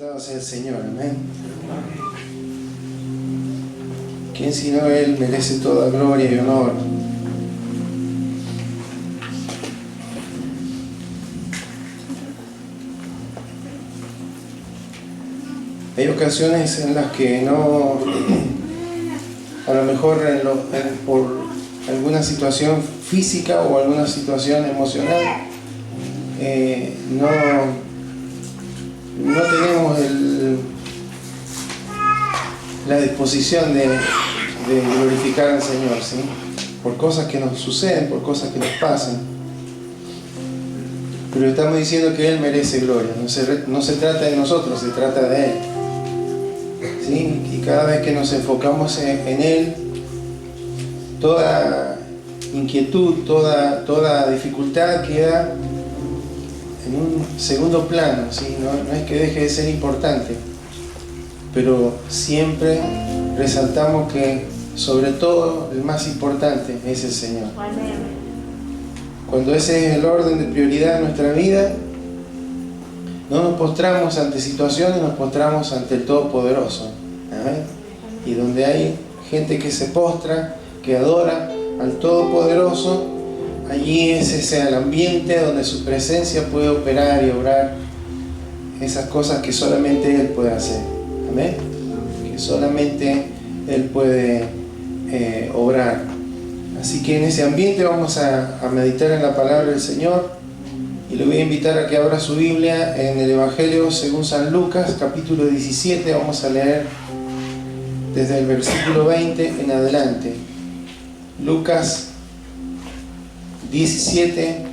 Exaltado sea el Señor, amén. ¿Quién sino Él merece toda gloria y honor? Hay ocasiones en las que no, a lo mejor por alguna situación física o alguna situación emocional, no tenemos la disposición de glorificar al Señor, ¿sí? Por cosas que nos suceden, por cosas que nos pasan. Pero estamos diciendo que Él merece gloria. No se trata de nosotros, se trata de Él, ¿sí? Y cada vez que nos enfocamos en Él, toda inquietud, toda dificultad queda en un segundo plano, ¿sí? No es que deje de ser importante, pero siempre resaltamos que sobre todo el más importante es el Señor. Cuando ese es el orden de prioridad de nuestra vida, no nos postramos ante situaciones, nos postramos ante el Todopoderoso. ¿Amén? Y donde hay gente que se postra, que adora al Todopoderoso, allí es ese el ambiente donde su presencia puede operar y obrar esas cosas que solamente Él puede hacer. Amén. Que solamente Él puede obrar. Así que en ese ambiente vamos a meditar en la palabra del Señor, y le voy a invitar a que abra su Biblia en el Evangelio según San Lucas, capítulo 17. Vamos a leer desde el versículo 20 en adelante. Lucas 17,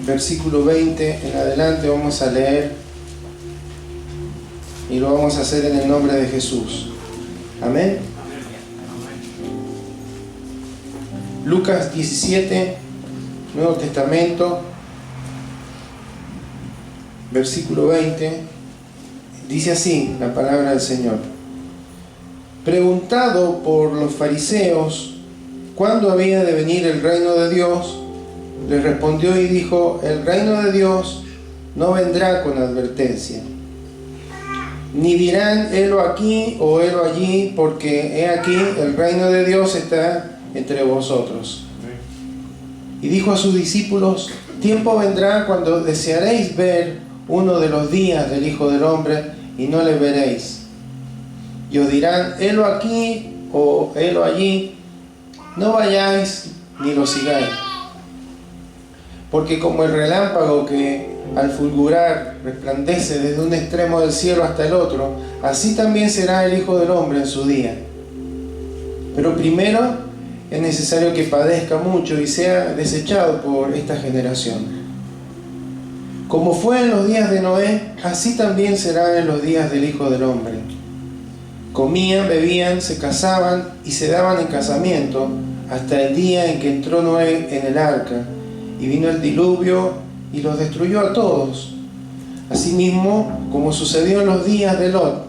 versículo 20 en adelante vamos a leer, y lo vamos a hacer en el nombre de Jesús. Amén. Lucas 17, Nuevo Testamento, versículo 20, dice así la palabra del Señor. Preguntado por los fariseos cuándo había de venir el reino de Dios, les respondió y dijo: el reino de Dios no vendrá con advertencia, ni dirán helo aquí o helo allí, porque he aquí el reino de Dios está entre vosotros. Y dijo a sus discípulos: tiempo vendrá cuando desearéis ver uno de los días del Hijo del Hombre y no le veréis. Y os dirán helo aquí o helo allí, no vayáis ni lo sigáis. Porque como el relámpago que al fulgurar resplandece desde un extremo del cielo hasta el otro, así también será el Hijo del Hombre en su día. Pero primero es necesario que padezca mucho y sea desechado por esta generación. Como fue en los días de Noé, así también será en los días del Hijo del Hombre. Comían, bebían, se casaban y se daban en casamiento hasta el día en que entró Noé en el arca, y vino el diluvio y los destruyó a todos. Asimismo, como sucedió en los días de Lot,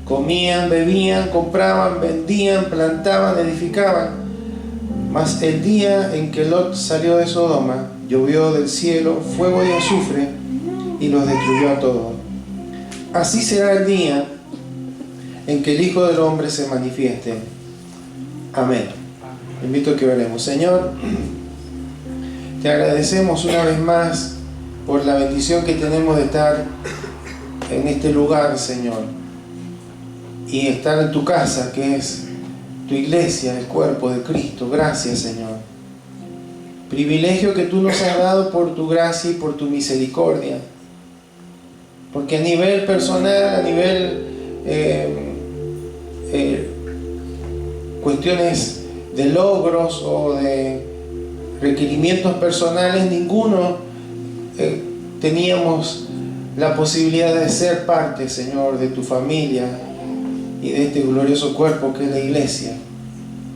comían, bebían, compraban, vendían, plantaban, edificaban. Mas el día en que Lot salió de Sodoma, llovió del cielo fuego y azufre y los destruyó a todos. Así será el día en que el Hijo del Hombre se manifieste. Amén. Invito a que oremos. Señor, te agradecemos una vez más por la bendición que tenemos de estar en este lugar, Señor, y estar en tu casa, que es tu iglesia, el cuerpo de Cristo. Gracias, Señor. Privilegio que tú nos has dado por tu gracia y por tu misericordia, porque a nivel personal, a nivel cuestiones de logros o de requerimientos personales, ninguno teníamos la posibilidad de ser parte, Señor, de tu familia y de este glorioso cuerpo que es la iglesia.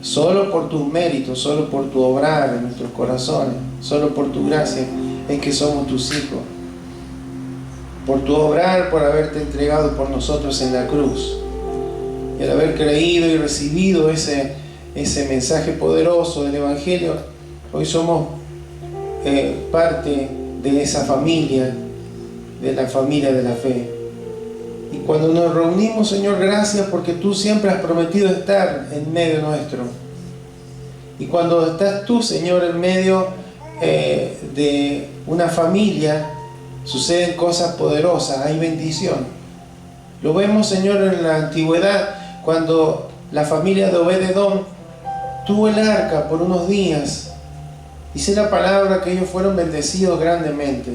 Solo por tus méritos, solo por tu obrar en nuestros corazones, solo por tu gracia es que somos tus hijos. Por tu obrar, por haberte entregado por nosotros en la cruz, y al haber creído y recibido ese mensaje poderoso del Evangelio, hoy somos parte de esa familia, de la familia de la fe. Y cuando nos reunimos, Señor, gracias porque tú siempre has prometido estar en medio nuestro. Y cuando estás tú, Señor, en medio de una familia, suceden cosas poderosas, hay bendición. Lo vemos, Señor, en la antigüedad, cuando la familia de Obed-Edom tuvo el arca por unos días. Dice la palabra que ellos fueron bendecidos grandemente.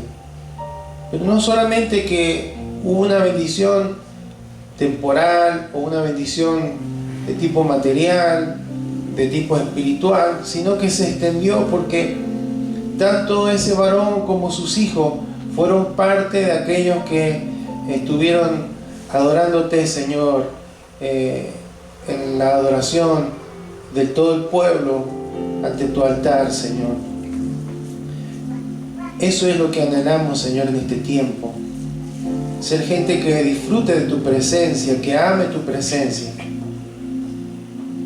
Pero no solamente que hubo una bendición temporal o una bendición de tipo material, de tipo espiritual, sino que se extendió porque tanto ese varón como sus hijos fueron parte de aquellos que estuvieron adorándote, Señor, en la adoración de todo el pueblo ante tu altar, Señor. Eso es lo que anhelamos, Señor, en este tiempo. Ser gente que disfrute de tu presencia, que ame tu presencia,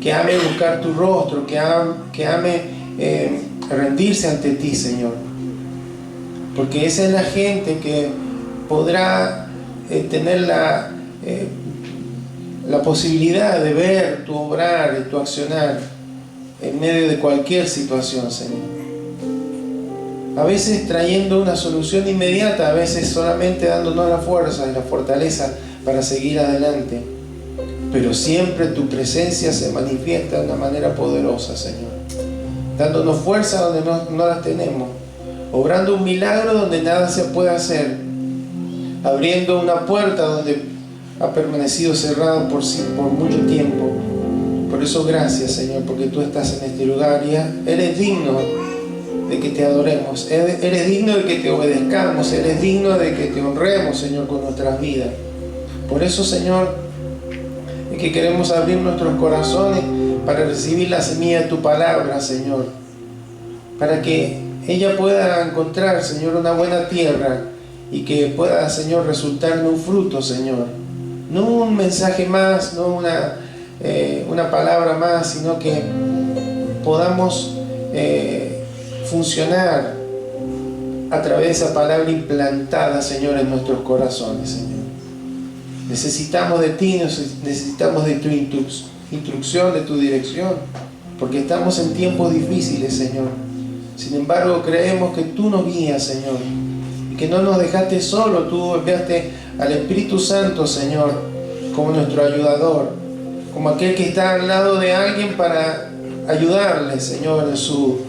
que ame buscar tu rostro, que ame rendirse ante ti, Señor. Porque esa es la gente que podrá tener la posibilidad de ver tu obrar y tu accionar en medio de cualquier situación, Señor. A veces trayendo una solución inmediata, a veces solamente dándonos la fuerza y la fortaleza para seguir adelante. Pero siempre tu presencia se manifiesta de una manera poderosa, Señor. Dándonos fuerza donde no las tenemos. Obrando un milagro donde nada se puede hacer. Abriendo una puerta donde ha permanecido cerrada por mucho tiempo. Por eso gracias, Señor, porque tú estás en este lugar y eres digno de que te adoremos, eres digno de que te obedezcamos, eres digno de que te honremos, Señor, con nuestras vidas. Por eso, Señor, es que queremos abrir nuestros corazones para recibir la semilla de tu palabra, Señor, para que ella pueda encontrar, Señor, una buena tierra y que pueda, Señor, resultar en un fruto, Señor. No un mensaje más, no una palabra más, sino que podamos funcionar a través de esa palabra implantada, Señor, en nuestros corazones, Señor. Necesitamos de ti, necesitamos de tu instrucción, de tu dirección, porque estamos en tiempos difíciles, Señor. Sin embargo, creemos que tú nos guías, Señor, y que no nos dejaste solo. Tú enviaste al Espíritu Santo, Señor, como nuestro ayudador, como aquel que está al lado de alguien para ayudarle, Señor, en su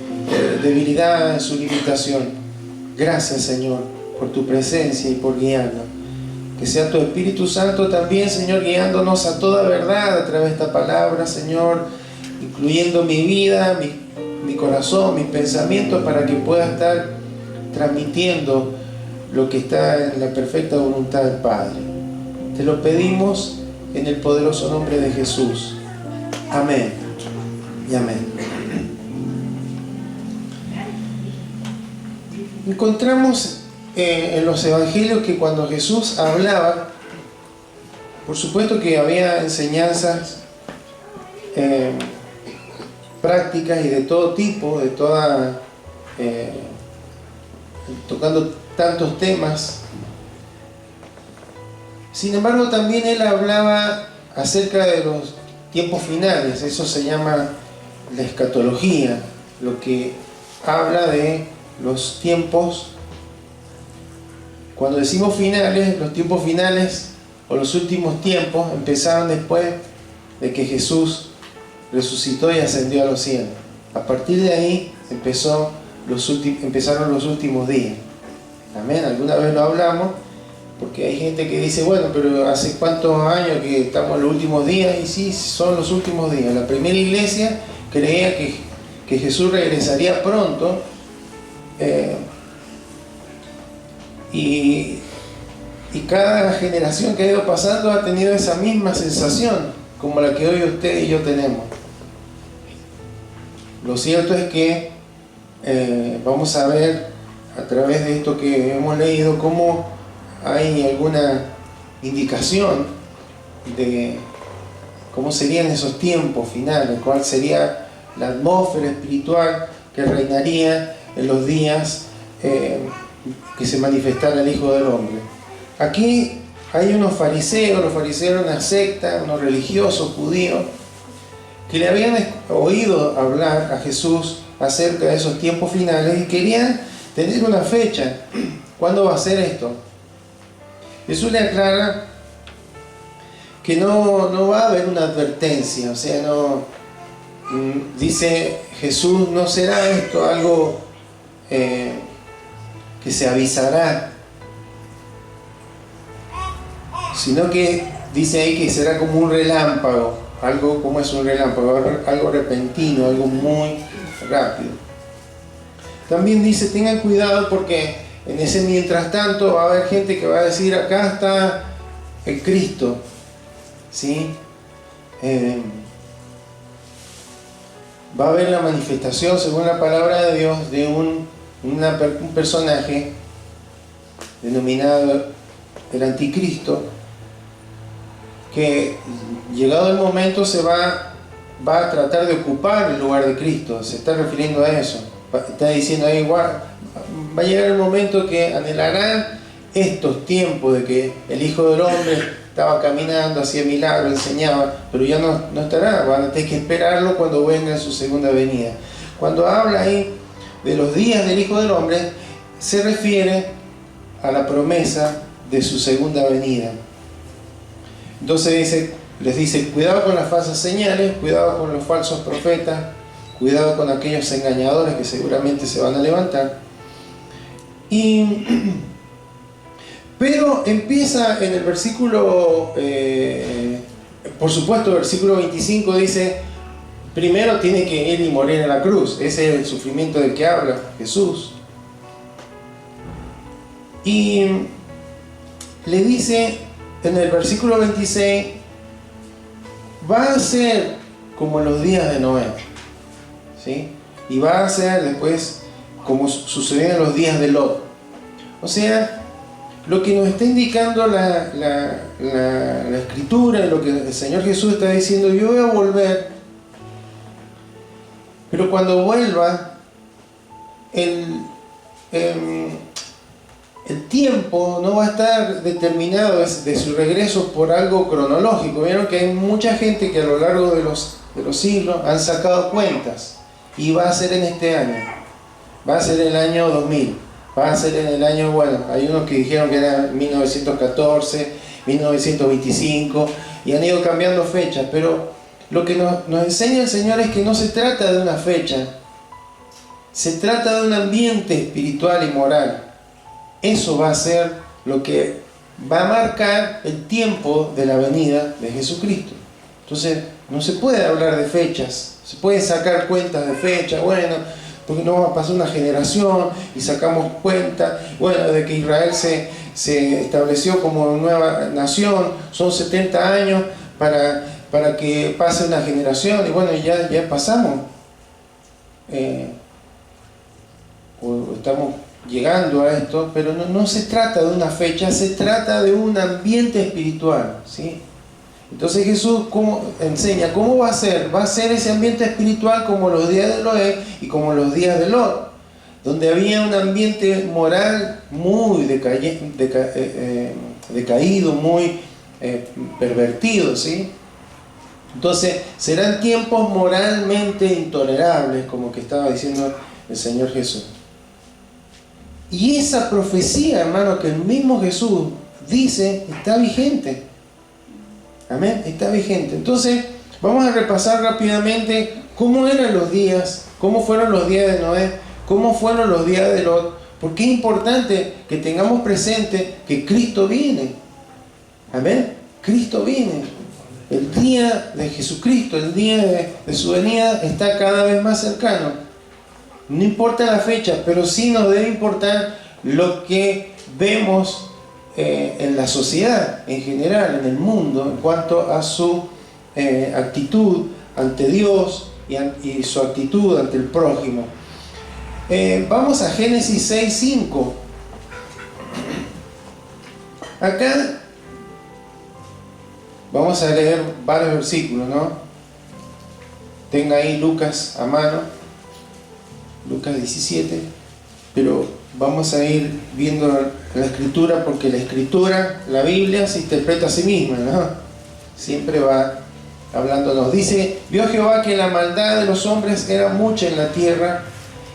debilidad, en su limitación. Gracias, Señor, por tu presencia y por guiarnos. Que sea tu Espíritu Santo también, Señor, guiándonos a toda verdad a través de esta palabra, Señor, incluyendo mi vida, mi corazón, mis pensamientos, para que pueda estar transmitiendo lo que está en la perfecta voluntad del Padre. Te lo pedimos en el poderoso nombre de Jesús. Amén y amén. Encontramos en los evangelios que cuando Jesús hablaba, por supuesto que había enseñanzas prácticas y de todo tipo, tocando tantos temas. Sin embargo, también él hablaba acerca de los tiempos finales. Eso se llama la escatología, lo que habla de los tiempos. Cuando decimos finales, los tiempos finales o los últimos tiempos empezaron después de que Jesús resucitó y ascendió a los cielos. A partir de ahí empezaron los últimos días. Amén. Alguna vez lo hablamos, porque hay gente que dice, bueno, pero ¿hace cuántos años que estamos en los últimos días? Y sí, son los últimos días. La primera iglesia creía que Jesús regresaría pronto, y cada generación que ha ido pasando ha tenido esa misma sensación como la que hoy usted y yo tenemos. Lo cierto es que vamos a ver a través de esto que hemos leído cómo hay alguna indicación de cómo serían esos tiempos finales, cuál sería la atmósfera espiritual que reinaría en los días que se manifestara el Hijo del Hombre. Aquí hay unos fariseos, los fariseos eran una secta, unos religiosos judíos, que le habían oído hablar a Jesús acerca de esos tiempos finales y querían tener una fecha. ¿Cuándo va a ser esto? Jesús le aclara que no va a haber una advertencia, o sea, dice Jesús, no será esto algo que se avisará, sino que dice ahí que será como un relámpago, algo como es un relámpago, algo repentino, algo muy rápido. También dice, tengan cuidado porque en ese mientras tanto va a haber gente que va a decir, acá está el Cristo, ¿sí? Va a haber la manifestación, según la palabra de Dios, de un personaje denominado el Anticristo, que llegado el momento va a tratar de ocupar el lugar de Cristo. Se está refiriendo a eso. Está diciendo ahí, va a llegar el momento que anhelarán estos tiempos de que el Hijo del Hombre estaba caminando, hacía milagros, enseñaba, pero ya no estará, van a tener que esperarlo cuando venga en su segunda venida. Cuando habla ahí de los días del Hijo del Hombre, se refiere a la promesa de su segunda venida. Entonces les dice, cuidado con las falsas señales, cuidado con los falsos profetas, cuidado con aquellos engañadores que seguramente se van a levantar. Pero empieza en el versículo, por supuesto, el versículo 25 dice, primero tiene que ir y morir en la cruz. Ese es el sufrimiento del que habla Jesús. Y le dice en el versículo 26, va a ser como en los días de Noé, ¿sí? Y va a ser después como sucedió en los días de Lot. O sea, lo que nos está indicando la Escritura, lo que el Señor Jesús está diciendo, yo voy a volver, pero cuando vuelva, el tiempo no va a estar determinado de su regreso por algo cronológico. Vieron que hay mucha gente que a lo largo de los siglos han sacado cuentas, y va a ser en este año, va a ser en el año 2000, va a ser en el año, bueno, hay unos que dijeron que era 1914, 1925, y han ido cambiando fechas, pero lo que nos enseña el Señor es que no se trata de una fecha, se trata de un ambiente espiritual y moral. Eso va a ser lo que va a marcar el tiempo de la venida de Jesucristo. Entonces, no se puede hablar de fechas, se pueden sacar cuentas de fechas, bueno, porque no va a pasar una generación y sacamos cuenta, bueno, de que Israel se estableció como nueva nación, son 70 años para que pase una generación, y bueno, ya pasamos, o estamos llegando a esto, pero no se trata de una fecha, se trata de un ambiente espiritual, ¿sí? Entonces Jesús enseña cómo va a ser ese ambiente espiritual como los días de Noé y como los días de Lot, donde había un ambiente moral muy decaído, muy pervertido, ¿sí? Entonces serán tiempos moralmente intolerables, como que estaba diciendo el Señor Jesús. Y esa profecía, hermano, que el mismo Jesús dice, está vigente. Amén, está vigente. Entonces, vamos a repasar rápidamente cómo eran los días, cómo fueron los días de Noé, cómo fueron los días de Lot, porque es importante que tengamos presente que Cristo viene. Amén, Cristo viene. El día de Jesucristo, el día de su venida está cada vez más cercano. No importa la fecha, pero sí nos debe importar lo que vemos en la sociedad en general, en el mundo, en cuanto a su actitud ante Dios y su actitud ante el prójimo. Vamos a Génesis 6:5. Acá vamos a leer varios versículos, ¿no? Tenga ahí Lucas a mano, Lucas 17, pero vamos a ir viendo la Escritura, porque la Escritura, la Biblia, se interpreta a sí misma, ¿no? Siempre va hablándonos. Dice: vio Jehová que la maldad de los hombres era mucha en la tierra,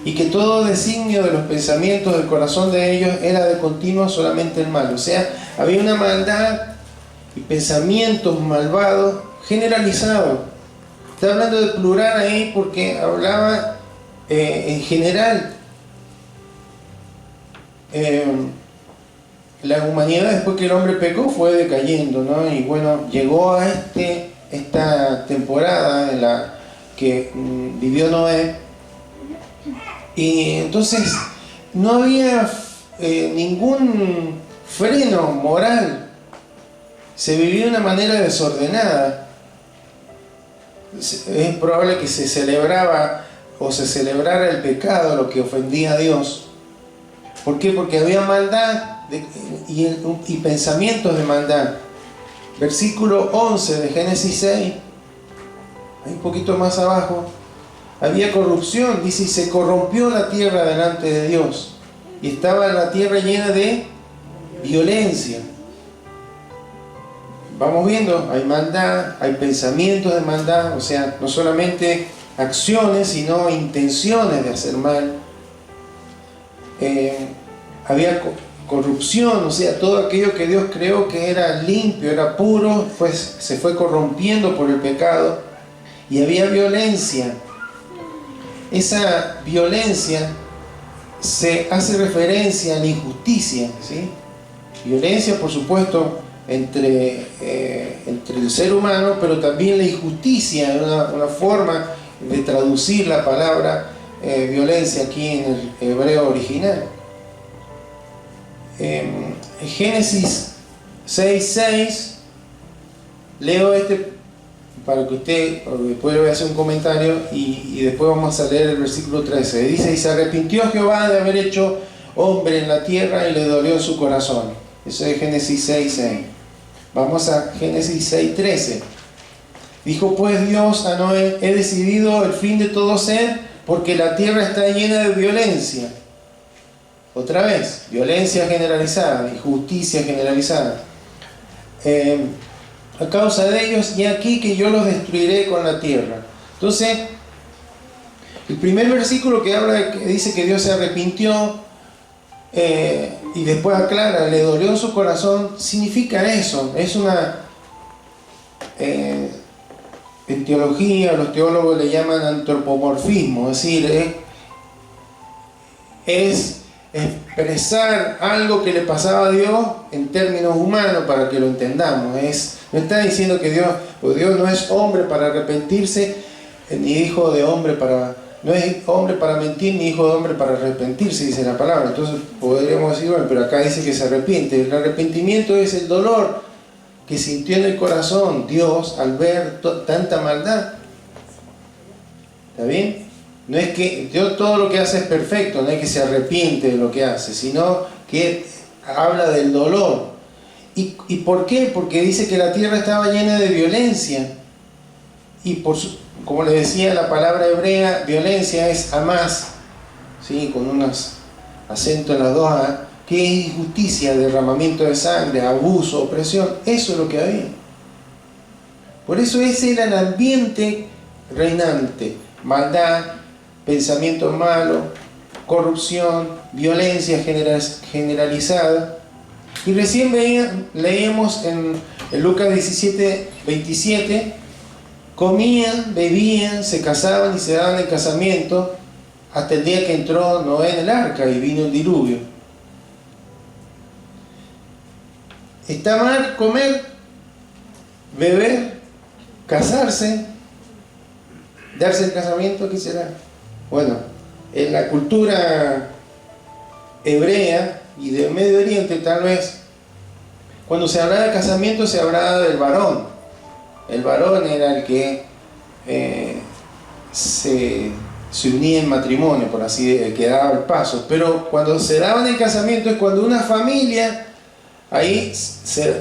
y que todo designio de los pensamientos del corazón de ellos era de continuo solamente el mal. O sea, había una maldad y pensamientos malvados generalizados. Está hablando de plural ahí porque hablaba en general. La humanidad, después que el hombre pecó, fue decayendo, ¿no? Y bueno, llegó a esta temporada en la que vivió Noé. Y entonces no había ningún freno moral. Se vivía de una manera desordenada. Es probable que se celebraba o se celebrara el pecado, lo que ofendía a Dios. ¿Por qué? Porque había maldad y pensamientos de maldad. Versículo 11 de Génesis 6, ahí un poquito más abajo. Había corrupción, dice, y se corrompió la tierra delante de Dios, y estaba la tierra llena de violencia. Vamos viendo, hay maldad, hay pensamientos de maldad, o sea, no solamente acciones, sino intenciones de hacer mal. Había corrupción, o sea, todo aquello que Dios creó que era limpio, era puro, se fue corrompiendo por el pecado. Y había violencia. Esa violencia se hace referencia a la injusticia, ¿sí? Violencia, por supuesto, entre el ser humano, pero también la injusticia, una forma de traducir la palabra violencia aquí en el hebreo original. Génesis 6:6, leo para que usted, después le voy a hacer un comentario y después vamos a leer el versículo 13. Dice: y se arrepintió Jehová de haber hecho hombre en la tierra, y le dolió su corazón. Eso es Génesis 6:6. Vamos a Génesis 6:13. Dijo pues Dios a Noé: he decidido el fin de todo ser, porque la tierra está llena de violencia. Otra vez, violencia generalizada, injusticia generalizada. A causa de ellos, y aquí que yo los destruiré con la tierra. Entonces, el primer versículo que habla, que dice que Dios se arrepintió, y después aclara, le dolió en su corazón, significa eso. Es una, en teología, los teólogos le llaman antropomorfismo, es decir, es expresar algo que le pasaba a Dios en términos humanos para que lo entendamos. No está diciendo que Dios no es hombre para arrepentirse, ni hijo de hombre no es hombre para mentir, ni hijo de hombre para arrepentirse, dice la palabra. Entonces podríamos decir, bueno, pero acá dice que se arrepiente. El arrepentimiento es el dolor que sintió en el corazón Dios al ver tanta maldad. ¿Está bien? No es que Dios todo lo que hace es perfecto, no es que se arrepiente de lo que hace, sino que habla del dolor. ¿Y por qué? Porque dice que la tierra estaba llena de violencia. Y como les decía, la palabra hebrea, violencia, es amás, ¿sí? Con unos acentos en las dos A, que es injusticia, derramamiento de sangre, abuso, opresión. Eso es lo que había. Por eso ese era el ambiente reinante: maldad, pensamientos malos, corrupción, violencia generalizada. Y recién leíamos en Lucas 17:27, comían, bebían, se casaban y se daban en casamiento hasta el día que entró Noé en el arca y vino el diluvio. ¿Está mal comer, beber, casarse, darse el casamiento? ¿Qué será? Bueno, en la cultura hebrea y del Medio Oriente, tal vez, cuando se hablaba de casamiento se hablaba del varón. El varón era el que se unía en matrimonio, por así decirlo, que daba el paso. Pero cuando se daban el casamiento es cuando una familia, ahí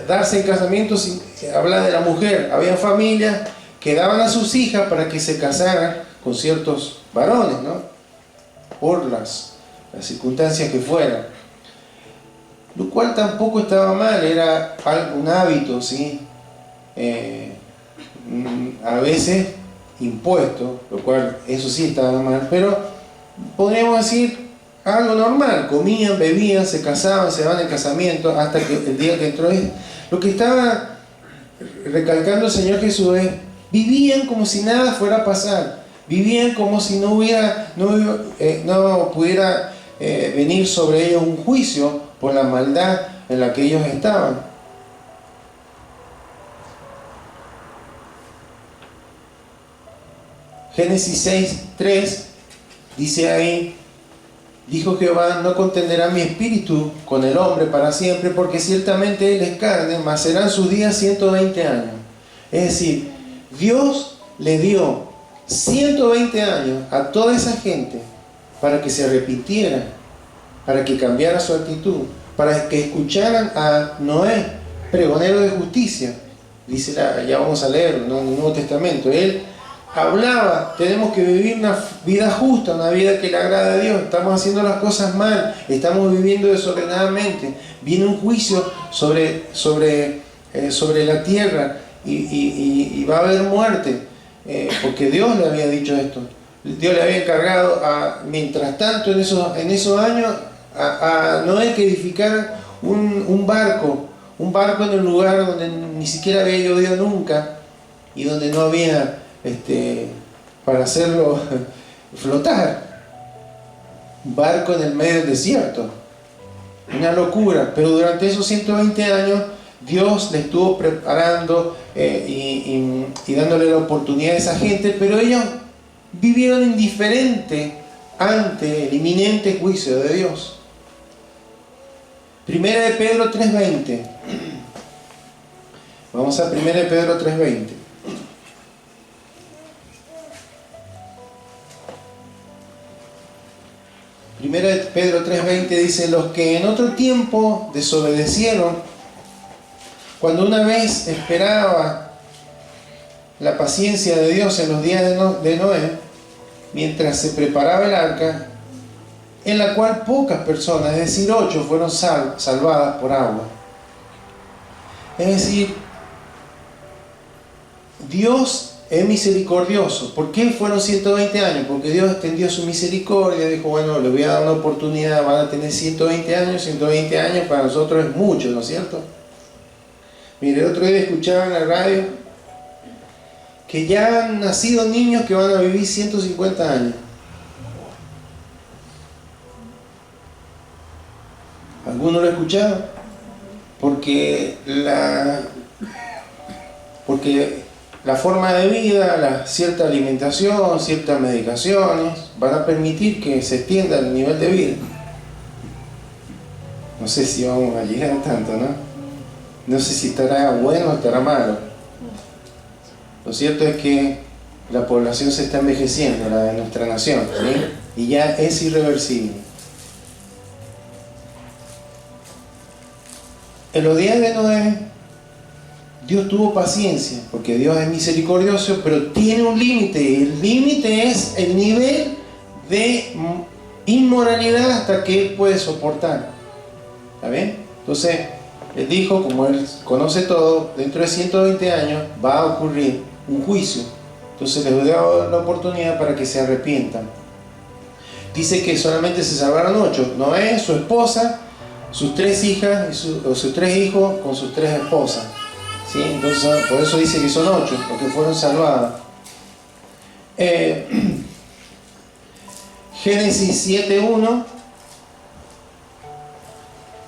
darse el casamiento se habla de la mujer. Había familias que daban a sus hijas para que se casaran con ciertos varones, ¿no? Por las circunstancias que fueran. Lo cual tampoco estaba mal, era un hábito, ¿sí? A veces impuesto, lo cual eso sí estaba mal, pero podríamos decir algo normal. Comían, bebían, se casaban, se van al casamiento, hasta que el día que entró. Lo que estaba recalcando el Señor Jesús es: vivían como si nada fuera a pasar, vivían como si no pudiera venir sobre ellos un juicio por la maldad en la que ellos estaban. Génesis 6:3 dice ahí: dijo Jehová, no contenderá mi espíritu con el hombre para siempre, porque ciertamente él es carne, mas serán sus días 120 años. Es decir, Dios le dio 120 años a toda esa gente para que se arrepintiera, para que cambiara su actitud, para que escucharan a Noé, pregonero de justicia. Dice, ya vamos a leer, ¿no?, en el Nuevo Testamento. Él hablaba: tenemos que vivir una vida justa, una vida que le agrada a Dios. Estamos haciendo las cosas mal, estamos viviendo desordenadamente. Viene un juicio sobre la tierra y va a haber muerte, porque Dios le había dicho esto. Dios le había encargado, mientras tanto, en esos años, a Noé que edificara un barco en el lugar donde ni siquiera había llovido nunca y donde no había para hacerlo flotar. Un barco en el medio del desierto, una locura. Pero durante esos 120 años Dios le estuvo preparando y dándole la oportunidad a esa gente, pero ellos vivieron indiferente ante el inminente juicio de Dios. Primera de Pedro 3:20. Vamos a Primera de Pedro 3:20. Primera de Pedro 3:20 dice: los que en otro tiempo desobedecieron, cuando una vez esperaba la paciencia de Dios en los días de Noé, mientras se preparaba el arca, en la cual pocas personas, es decir, 8, fueron salvadas por agua. Es decir, Dios es misericordioso. ¿Por qué fueron 120 años? Porque Dios extendió su misericordia, dijo: bueno, le voy a dar una oportunidad, van a tener 120 años. 120 años para nosotros es mucho, ¿no es cierto? Mire, el otro día escuchaba en la radio que ya han nacido niños que van a vivir 150 años. ¿Alguno lo ha escuchado? Porque la forma de vida, cierta alimentación, ciertas medicaciones van a permitir que se extienda el nivel de vida. No sé si vamos a llegar tanto, ¿no? No sé si estará bueno o estará malo. Lo cierto es que la población se está envejeciendo, la de nuestra nación, ¿sí? Y ya es irreversible. En los días de Noé, Dios tuvo paciencia, porque Dios es misericordioso, pero tiene un límite. El límite es el nivel de inmoralidad hasta que Él puede soportar. ¿Está bien? Entonces, Él dijo, como Él conoce todo, dentro de 120 años va a ocurrir un juicio. Entonces les dio la oportunidad para que se arrepientan. Dice que solamente se salvaron 8. Noé, su esposa, sus 3 hijas y sus 3 hijos con sus 3 esposas. ¿Sí? Entonces, por eso dice que son 8, porque fueron salvadas. Génesis 7:1.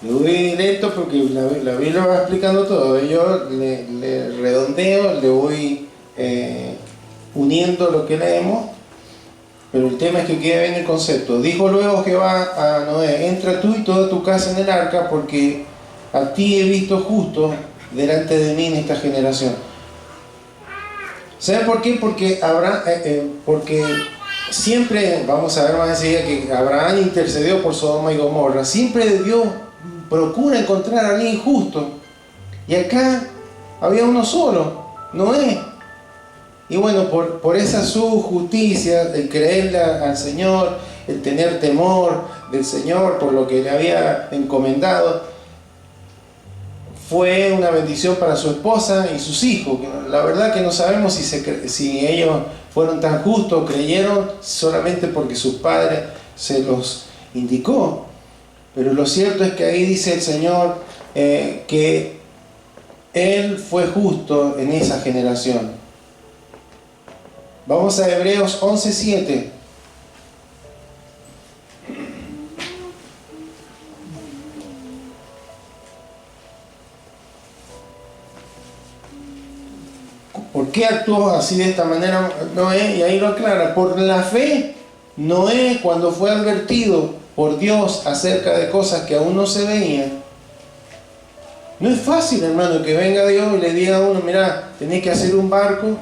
Le voy lento porque la Biblia va explicando todo. Yo le redondeo, le voy uniendo lo que leemos, pero el tema es que quede bien el concepto. Dijo luego Jehová a Noé: entra tú y toda tu casa en el arca, porque a ti he visto justo delante de mí en esta generación. ¿Saben por qué? Porque siempre, vamos a ver más enseguida, que Abraham intercedió por Sodoma y Gomorra. Siempre Dios procura encontrar a alguien justo, y acá había uno solo, Noé. Y bueno, por esa su justicia, el creerle al Señor, el tener temor del Señor, por lo que le había encomendado, fue una bendición para su esposa y sus hijos. La verdad que no sabemos si ellos fueron tan justos, creyeron solamente porque sus padres se los indicó. Pero lo cierto es que ahí dice el Señor que Él fue justo en esa generación. Vamos a Hebreos 11:7. ¿Por qué actuó así de esta manera Noé? Y ahí lo aclara. Por la fe, Noé, cuando fue advertido por Dios acerca de cosas que aún no se veían. No es fácil, hermano, que venga Dios y le diga a uno, mira, tenés que hacer un barco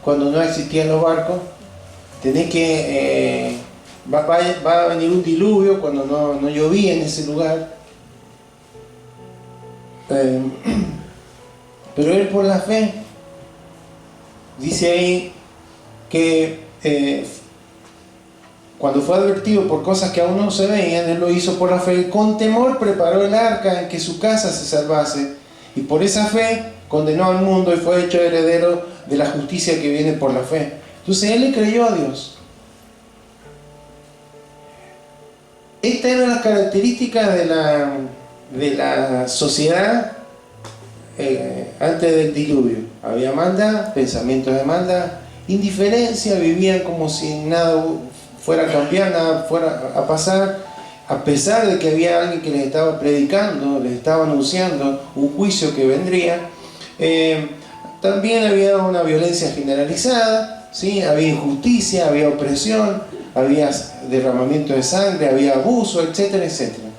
cuando no existían los barcos. Tenés que... va a venir un diluvio cuando no llovía en ese lugar. Pero él por la fe, dice ahí que cuando fue advertido por cosas que aún no se veían, él lo hizo por la fe. Con temor preparó el arca en que su casa se salvase, y por esa fe condenó al mundo y fue hecho heredero de la justicia que viene por la fe. Entonces él le creyó a Dios. Esta era la característica de la sociedad antes del diluvio. Había maldad, pensamientos de maldad, indiferencia, vivían como si nada fuera a cambiar, nada fuera a pasar, a pesar de que había alguien que les estaba predicando, les estaba anunciando un juicio que vendría. También había una violencia generalizada, ¿sí? Había injusticia, había opresión, había derramamiento de sangre, había abuso, etcétera, etcétera.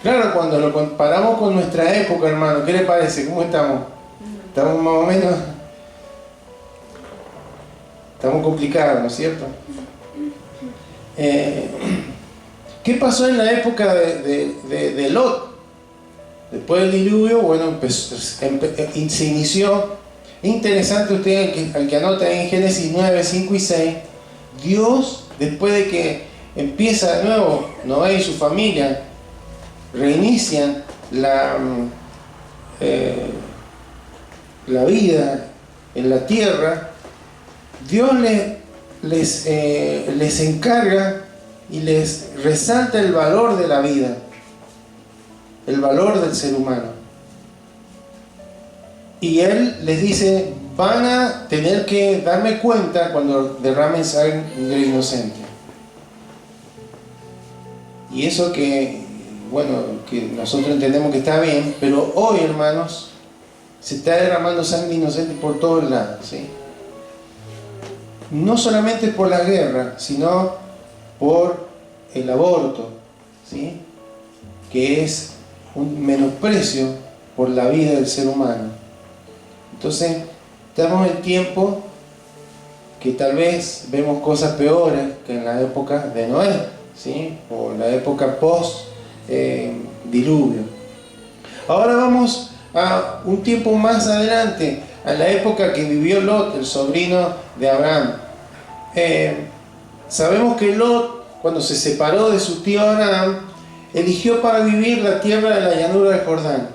Claro, cuando lo comparamos con nuestra época, hermano, ¿qué le parece? ¿Cómo estamos? Estamos más o menos... Estamos complicados, ¿no es cierto? ¿Qué pasó en la época de Lot? Después del diluvio, bueno, se inició. Interesante usted, al que anota en Génesis 9, 5 y 6, Dios, después de que empieza de nuevo Noé y su familia, reinician la vida en la tierra, Dios les encarga y les resalta el valor de la vida, el valor del ser humano. Y Él les dice, van a tener que darme cuenta cuando derramen sangre inocente. Y eso que, bueno, que nosotros entendemos que está bien, pero hoy, hermanos, se está derramando sangre inocente por todos lados, ¿sí? No solamente por la guerra, sino por el aborto, ¿sí? Que es un menosprecio por la vida del ser humano. Entonces, estamos en tiempo que tal vez vemos cosas peores que en la época de Noé, ¿sí? O la época post-diluvio. Ahora vamos a un tiempo más adelante, a la época que vivió Lot, el sobrino de Abraham. Sabemos que Lot, cuando se separó de su tío Abraham, eligió para vivir la tierra de la llanura del Jordán.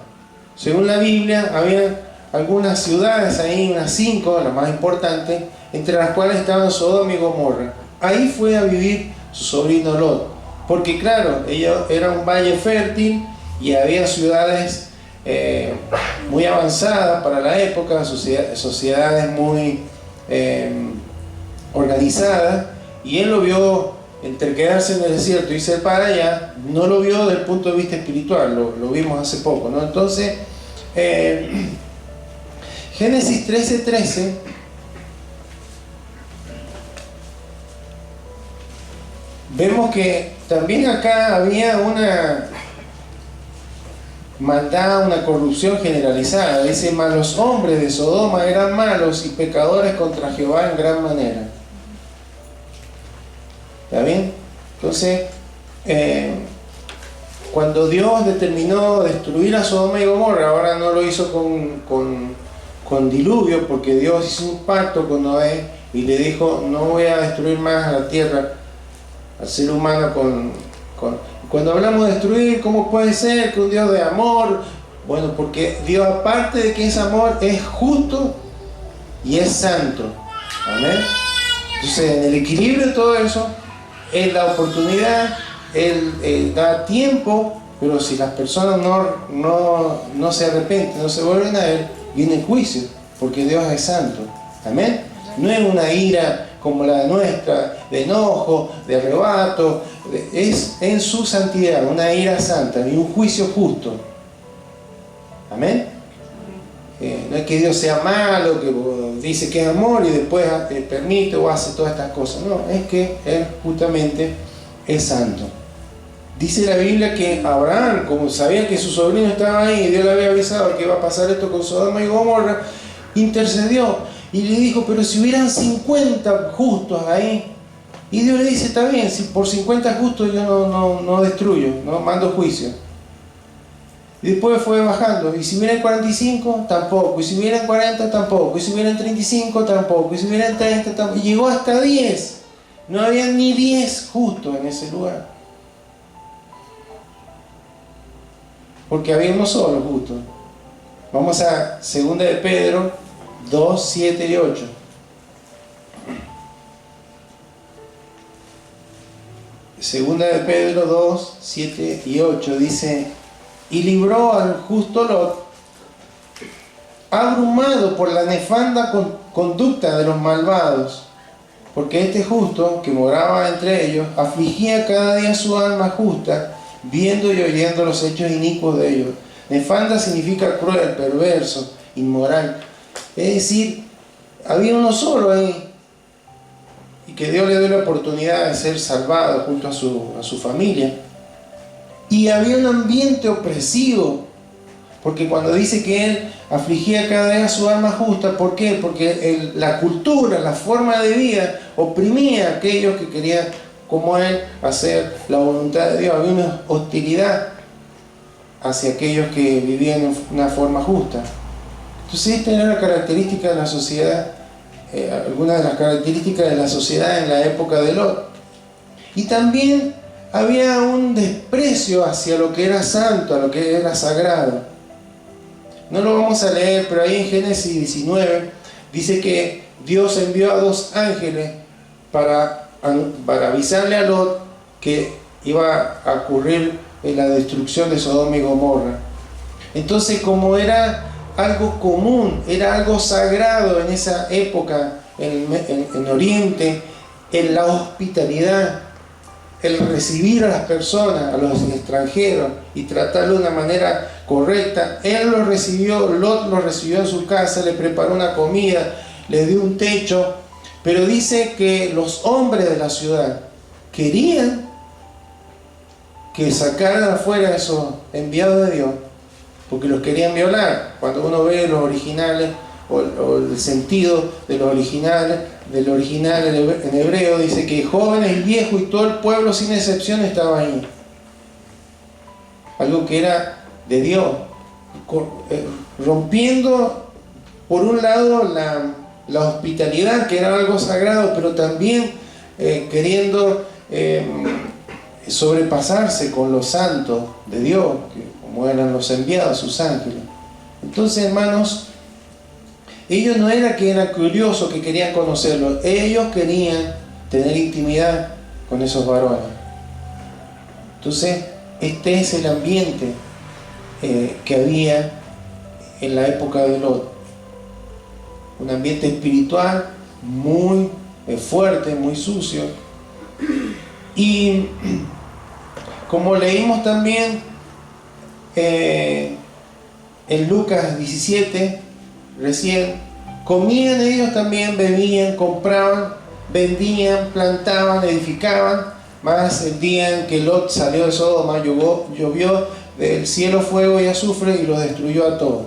Según la Biblia, había algunas ciudades ahí, unas 5, las más importantes, entre las cuales estaban Sodoma y Gomorra. Ahí fue a vivir su sobrino Lot, porque claro, era un valle fértil y había ciudades muy avanzadas para la época, sociedades muy organizadas, y él lo vio entre quedarse en el desierto y irse para allá. No lo vio desde el punto de vista espiritual, lo vimos hace poco, ¿no? Entonces, Génesis 13:13 vemos que también acá había una maldad, una corrupción generalizada. Dice, mas los hombres de Sodoma eran malos y pecadores contra Jehová en gran manera. ¿Está bien? Entonces, cuando Dios determinó destruir a Sodoma y Gomorra, ahora no lo hizo con diluvio, porque Dios hizo un pacto con Noé y le dijo, no voy a destruir más a la tierra al ser humano cuando hablamos de destruir, ¿cómo puede ser que un Dios de amor? Bueno, porque Dios, aparte de que es amor, es justo y es santo. Amén. Entonces, en el equilibrio de todo eso, Él da oportunidad, Él da tiempo, pero si las personas no se arrepienten, no se vuelven a Él, viene el juicio, porque Dios es santo. Amén. No es una ira como la nuestra, de enojo, de arrebato, es en su santidad, una ira santa y un juicio justo. Amén. No es que Dios sea malo, que dice que es amor y después permite o hace todas estas cosas. No, es que Él justamente es santo. Dice la Biblia que Abraham, como sabía que su sobrino estaba ahí y Dios le había avisado que iba a pasar esto con Sodoma y Gomorra, intercedió y le dijo, pero si hubieran 50 justos ahí, y Dios le dice, está bien, si por 50 justos yo no destruyo, no mando juicio. Y después fue bajando, y si hubieran 45, tampoco, y si hubieran 40, tampoco, y si hubieran 35, tampoco, y si hubieran 30, tampoco, y llegó hasta 10. No había ni 10 justos en ese lugar, porque había uno solo justo. Vamos a 2 de Pedro 2, 7 y 8. Segunda de Pedro 2, 7 y 8 dice: y libró al justo Lot, abrumado por la nefanda conducta de los malvados, porque este justo, que moraba entre ellos, afligía cada día su alma justa, viendo y oyendo los hechos inicuos de ellos. Nefanda significa cruel, perverso, inmoral. Es decir, había uno solo ahí, y que Dios le dio la oportunidad de ser salvado junto a su familia. Y había un ambiente opresivo, porque cuando dice que Él afligía cada día su alma justa, ¿por qué? Porque la cultura, la forma de vida, oprimía a aquellos que querían, como Él, hacer la voluntad de Dios. Había una hostilidad hacia aquellos que vivían en una forma justa. Entonces esta era la característica de la sociedad, algunas de las características de la sociedad en la época de Lot. Y también había un desprecio hacia lo que era santo, a lo que era sagrado. No lo vamos a leer, pero ahí en Génesis 19 dice que Dios envió a 2 ángeles para avisarle a Lot que iba a ocurrir la destrucción de Sodoma y Gomorra. Entonces, como era algo común, era algo sagrado en esa época, en Oriente, en la hospitalidad, el recibir a las personas, a los extranjeros, y tratarlo de una manera correcta. Él lo recibió, Lot lo recibió en su casa, le preparó una comida, le dio un techo, pero dice que los hombres de la ciudad querían que sacaran afuera a esos enviados de Dios, porque los querían violar. Cuando uno ve los originales, o el sentido de los originales, del original en hebreo, dice que jóvenes y viejos y todo el pueblo sin excepción estaba ahí. Algo que era de Dios, rompiendo por un lado la hospitalidad, que era algo sagrado, pero también queriendo sobrepasarse con los santos de Dios, como eran los enviados, sus ángeles. Entonces, hermanos, ellos no era que eran curiosos, que querían conocerlo, ellos querían tener intimidad con esos varones. Entonces, este es el ambiente que había en la época de Lot. Un ambiente espiritual muy fuerte, muy sucio. Y como leímos también en Lucas 17, recién, comían ellos también, bebían, compraban, vendían, plantaban, edificaban. Más el día en que Lot salió de Sodoma, llovió del cielo fuego y azufre y los destruyó a todos.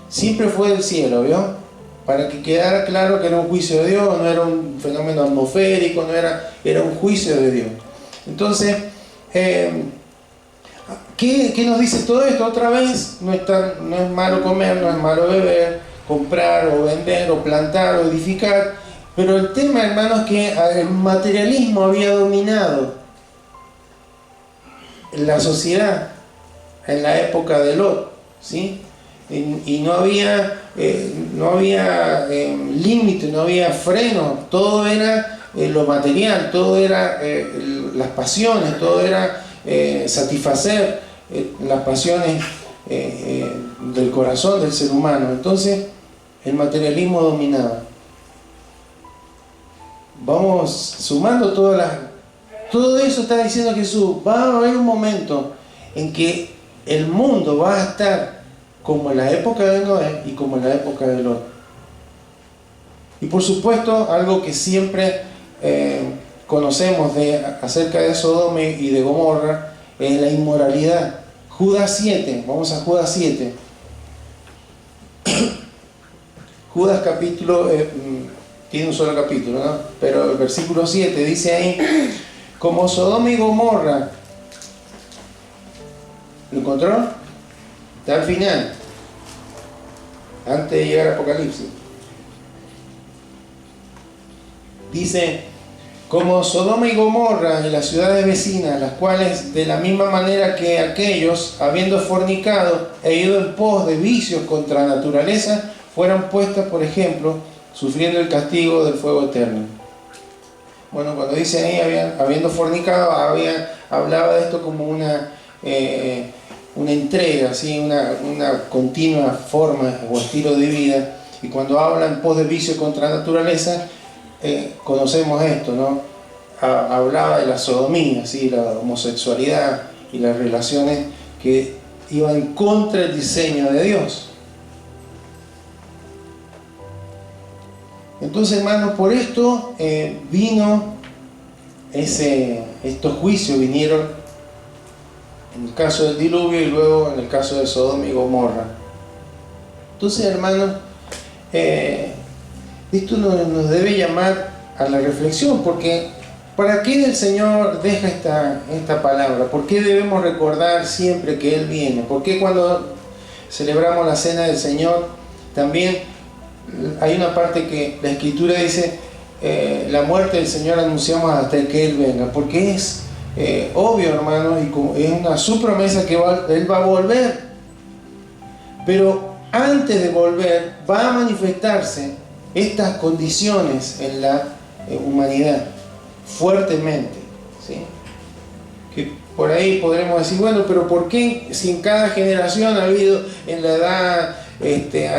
Siempre fue del cielo, ¿vio? Para que quedara claro que era un juicio de Dios, no era un fenómeno atmosférico, era un juicio de Dios. Entonces, ¿qué nos dice todo esto? Otra vez, no es malo comer, no es malo beber, comprar o vender o plantar o edificar, Pero el tema, hermanos, es que el materialismo había dominado la sociedad en la época de Lot, ¿sí? Y no había límite, no había freno, todo era lo material, todo era las pasiones, todo era satisfacer las pasiones del corazón del ser humano. Entonces el materialismo dominaba. Vamos sumando todo eso está diciendo Jesús. Va a haber un momento en que el mundo va a estar como en la época de Noé y como en la época de Lot. Y por supuesto, algo que siempre conocemos acerca de Sodoma y de Gomorra es la inmoralidad. Judas 7, vamos a Judas 7. Judas capítulo, tiene un solo capítulo, ¿no? Pero el versículo 7 dice ahí, como Sodoma y Gomorra, ¿lo encontró? Está al final, antes de llegar a Apocalipsis. Dice, como Sodoma y Gomorra y las ciudades vecinas, las cuales de la misma manera que aquellos, habiendo fornicado e ido en pos de vicios contra la naturaleza, fueron puestas, por ejemplo, sufriendo el castigo del fuego eterno. Bueno, cuando dice ahí, habiendo fornicado, hablaba de esto como una entrega, ¿sí? una continua forma o estilo de vida. Y cuando habla en pos de vicio contra la naturaleza, conocemos esto, ¿no? Hablaba de la sodomía, ¿sí? La homosexualidad y las relaciones que iban contra el diseño de Dios. Entonces, hermanos, por esto vino estos juicios vinieron en el caso del diluvio y luego en el caso de Sodoma y Gomorra. Entonces, hermanos, esto nos debe llamar a la reflexión, porque ¿para qué el Señor deja esta palabra? ¿Por qué debemos recordar siempre que Él viene? ¿Por qué cuando celebramos la cena del Señor también hay una parte que la Escritura dice la muerte del Señor anunciamos hasta que Él venga? Porque es obvio, hermanos, y es su promesa que Él va a volver. Pero antes de volver va a manifestarse estas condiciones en la humanidad fuertemente, ¿sí? Que por ahí podremos decir, bueno, pero ¿por qué si en cada generación ha habido en la edad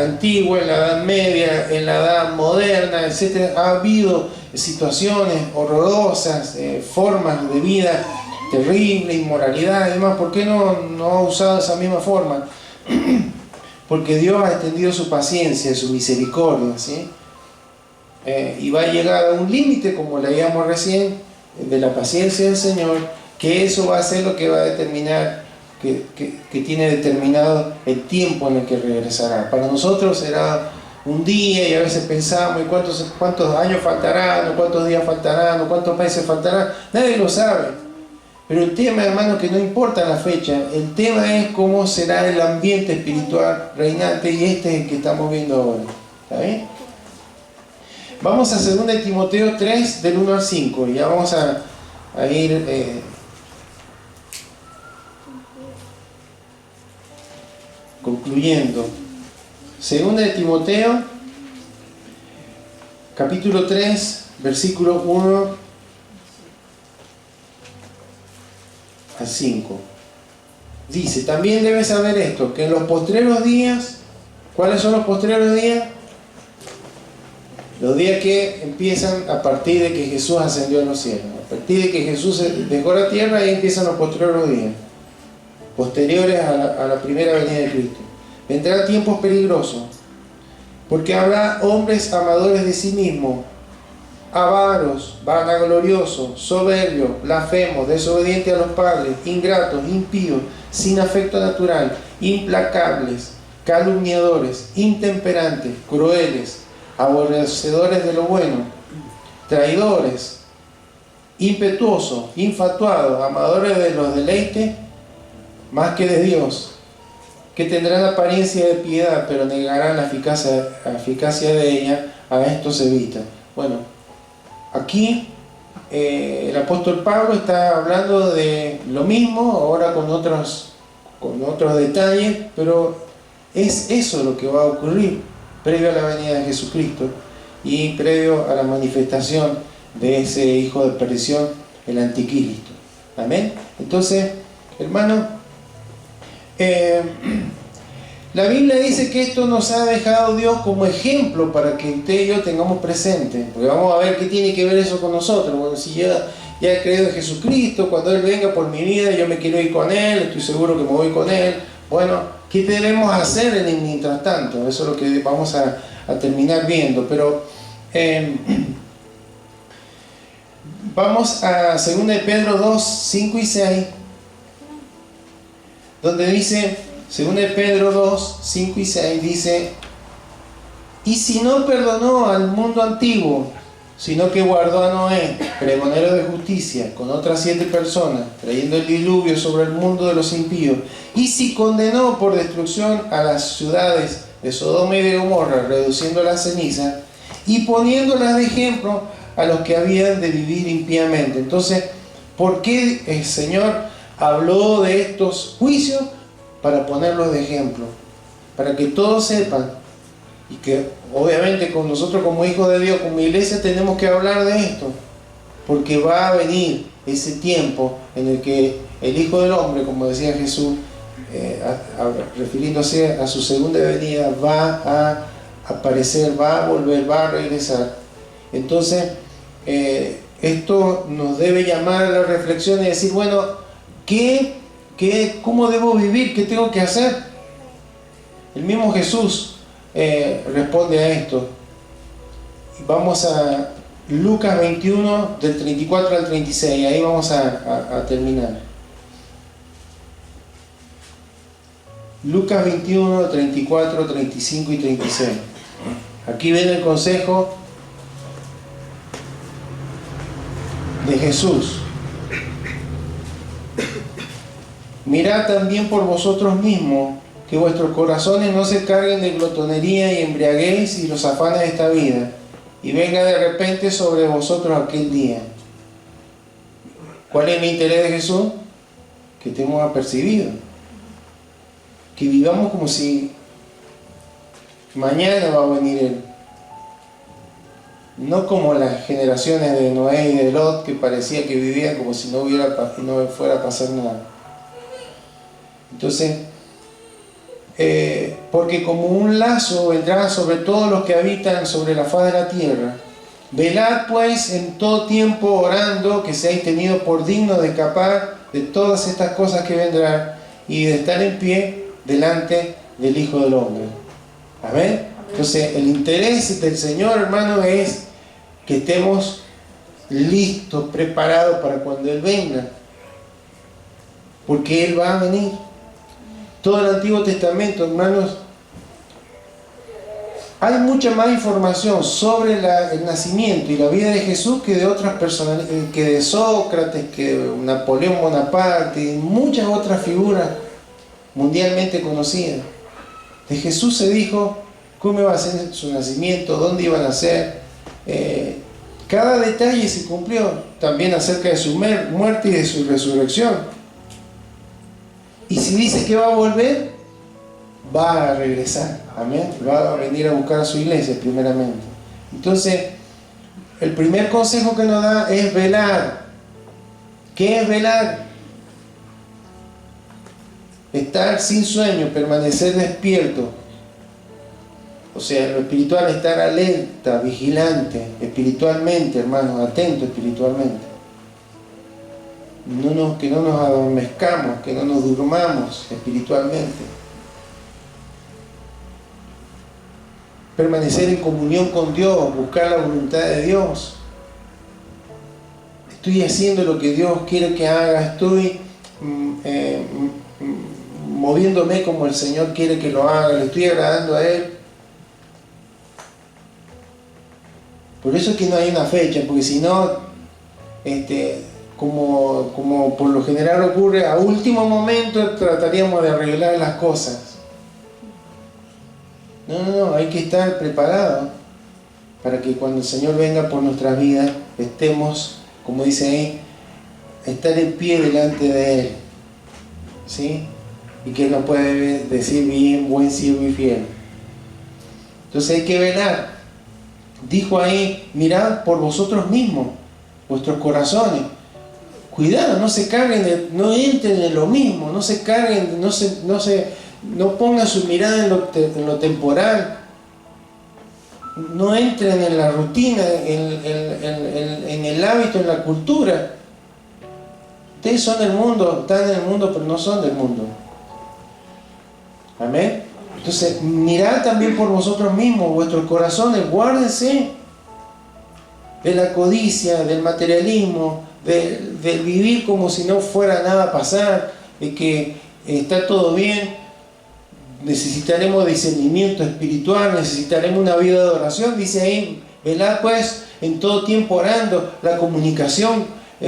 antigua, en la edad media, en la edad moderna, etcétera, ha habido situaciones horrorosas, formas de vida terribles, inmoralidad y demás? ¿Por qué no ha usado esa misma forma? Porque Dios ha extendido su paciencia, su misericordia, ¿sí? Y va a llegar a un límite, como leíamos recién, de la paciencia del Señor, que eso va a ser lo que va a determinar, que tiene determinado el tiempo en el que regresará. Para nosotros será un día, y a veces pensamos, ¿y cuántos años faltarán? ¿O cuántos días faltarán? ¿O cuántos meses faltarán? Nadie lo sabe. Pero el tema, hermano, que no importa la fecha, el tema es cómo será el ambiente espiritual reinante, y este es el que estamos viendo ahora. ¿Está bien? Vamos a 2 Timoteo 3, del 1 al 5, y ya vamos a ir concluyendo. 2 Timoteo, capítulo 3, versículo 1 al 5. Dice, también debes saber esto, que en los postreros días, ¿cuáles son los postreros días? Los días que empiezan a partir de que Jesús ascendió a los cielos. A partir de que Jesús dejó la tierra, ahí empiezan los postreros días, posteriores a la primera venida de Cristo. Vendrán tiempos peligrosos, porque habrá hombres amadores de sí mismos, avaros, vanagloriosos, soberbios, blasfemos, desobedientes a los padres, ingratos, impíos, sin afecto natural, implacables, calumniadores, intemperantes, crueles, aborrecedores de lo bueno, traidores, impetuosos, infatuados, amadores de los deleites más que de Dios, que tendrán apariencia de piedad, pero negarán la eficacia de ella. A estos evita. Bueno, aquí el apóstol Pablo está hablando de lo mismo, ahora con otros detalles, pero es eso lo que va a ocurrir previo a la venida de Jesucristo y previo a la manifestación de ese hijo de perdición, el anticristo. Amén. Entonces, hermano, la Biblia dice que esto nos ha dejado Dios como ejemplo para que usted y yo tengamos presente, porque vamos a ver qué tiene que ver eso con nosotros. Bueno, si yo ya he creído en Jesucristo, cuando Él venga por mi vida, yo me quiero ir con Él, estoy seguro que me voy con Él. Bueno, ¿qué debemos hacer en el mientras tanto? Eso es lo que vamos a terminar viendo, pero vamos a 2 Pedro 2, 5 y 6, donde dice, 2 Pedro 2, 5 y 6, dice: y si no perdonó al mundo antiguo, sino que guardó a Noé, pregonero de justicia, con otras 7 personas, trayendo el diluvio sobre el mundo de los impíos, y si condenó por destrucción a las ciudades de Sodoma y de Gomorra, reduciéndolas a ceniza, y poniéndolas de ejemplo a los que habían de vivir impíamente. Entonces, ¿por qué el Señor habló de estos juicios? Para ponerlos de ejemplo, para que todos sepan, y que obviamente con nosotros como hijos de Dios, como iglesia, tenemos que hablar de esto, porque va a venir ese tiempo en el que el Hijo del Hombre, como decía Jesús, refiriéndose a su segunda venida, va a aparecer, va a volver, va a regresar. Entonces, esto nos debe llamar a la reflexión y decir, bueno, ¿cómo debo vivir? ¿Qué tengo que hacer? El mismo Jesús responde a esto. Vamos a Lucas 21, del 34 al 36, ahí vamos a terminar. Lucas 21, 34, 35 y 36. Aquí viene el consejo de Jesús. Mirad también por vosotros mismos, que vuestros corazones no se carguen de glotonería y embriaguez y los afanes de esta vida, y venga de repente sobre vosotros aquel día. ¿Cuál es el interés de Jesús? Que estemos apercibidos, que vivamos como si mañana va a venir Él, no como las generaciones de Noé y de Lot, que parecía que vivían como si no fuera a pasar nada. Entonces, porque como un lazo vendrá sobre todos los que habitan sobre la faz de la tierra. Velad pues en todo tiempo orando, que seáis tenidos por dignos de escapar de todas estas cosas que vendrán y de estar en pie delante del Hijo del Hombre. Amén. Entonces, el interés del Señor, hermano, es que estemos listos, preparados para cuando Él venga, porque Él va a venir. Todo el Antiguo Testamento, hermanos, hay mucha más información sobre el nacimiento y la vida de Jesús que de otras personas, que de Sócrates, que de Napoleón Bonaparte y muchas otras figuras mundialmente conocidas. De Jesús se dijo cómo iba a ser su nacimiento, dónde iba a nacer. Cada detalle se cumplió, también acerca de su muerte y de su resurrección. Y si dice que va a volver, va a regresar. Amén. Va a venir a buscar a su iglesia primeramente. Entonces, el primer consejo que nos da es velar. ¿Qué es velar? Estar sin sueño, permanecer despierto. O sea, en lo espiritual, estar alerta, vigilante, espiritualmente, hermanos, atento espiritualmente. Que no nos adormezcamos, que no nos durmamos espiritualmente. Permanecer en comunión con Dios, buscar la voluntad de Dios. Estoy haciendo lo que Dios quiere que haga, estoy moviéndome como el Señor quiere que lo haga, le estoy agradando a Él. Por eso es que no hay una fecha, porque si no, como por lo general ocurre, a último momento trataríamos de arreglar las cosas. No, hay que estar preparado. para que cuando el Señor venga por nuestras vidas, estemos, como dice ahí, estar en pie delante de Él, ¿sí? Y que Él nos puede decir: bien, buen siervo y fiel. Entonces hay que velar. Dijo ahí: mirad por vosotros mismos, vuestros corazones. Cuidado, no se carguen, no entren en lo mismo, no se carguen, no pongan su mirada en lo temporal. No entren en la rutina, en el hábito, en la cultura. Ustedes son del mundo, están en el mundo, pero no son del mundo. Amén. Entonces, mirad también por vosotros mismos, vuestros corazones, guárdense de la codicia, del materialismo, del vivir como si no fuera nada a pasar, de que está todo bien. Necesitaremos discernimiento espiritual, necesitaremos una vida de oración. Dice ahí: velad pues en todo tiempo orando, la comunicación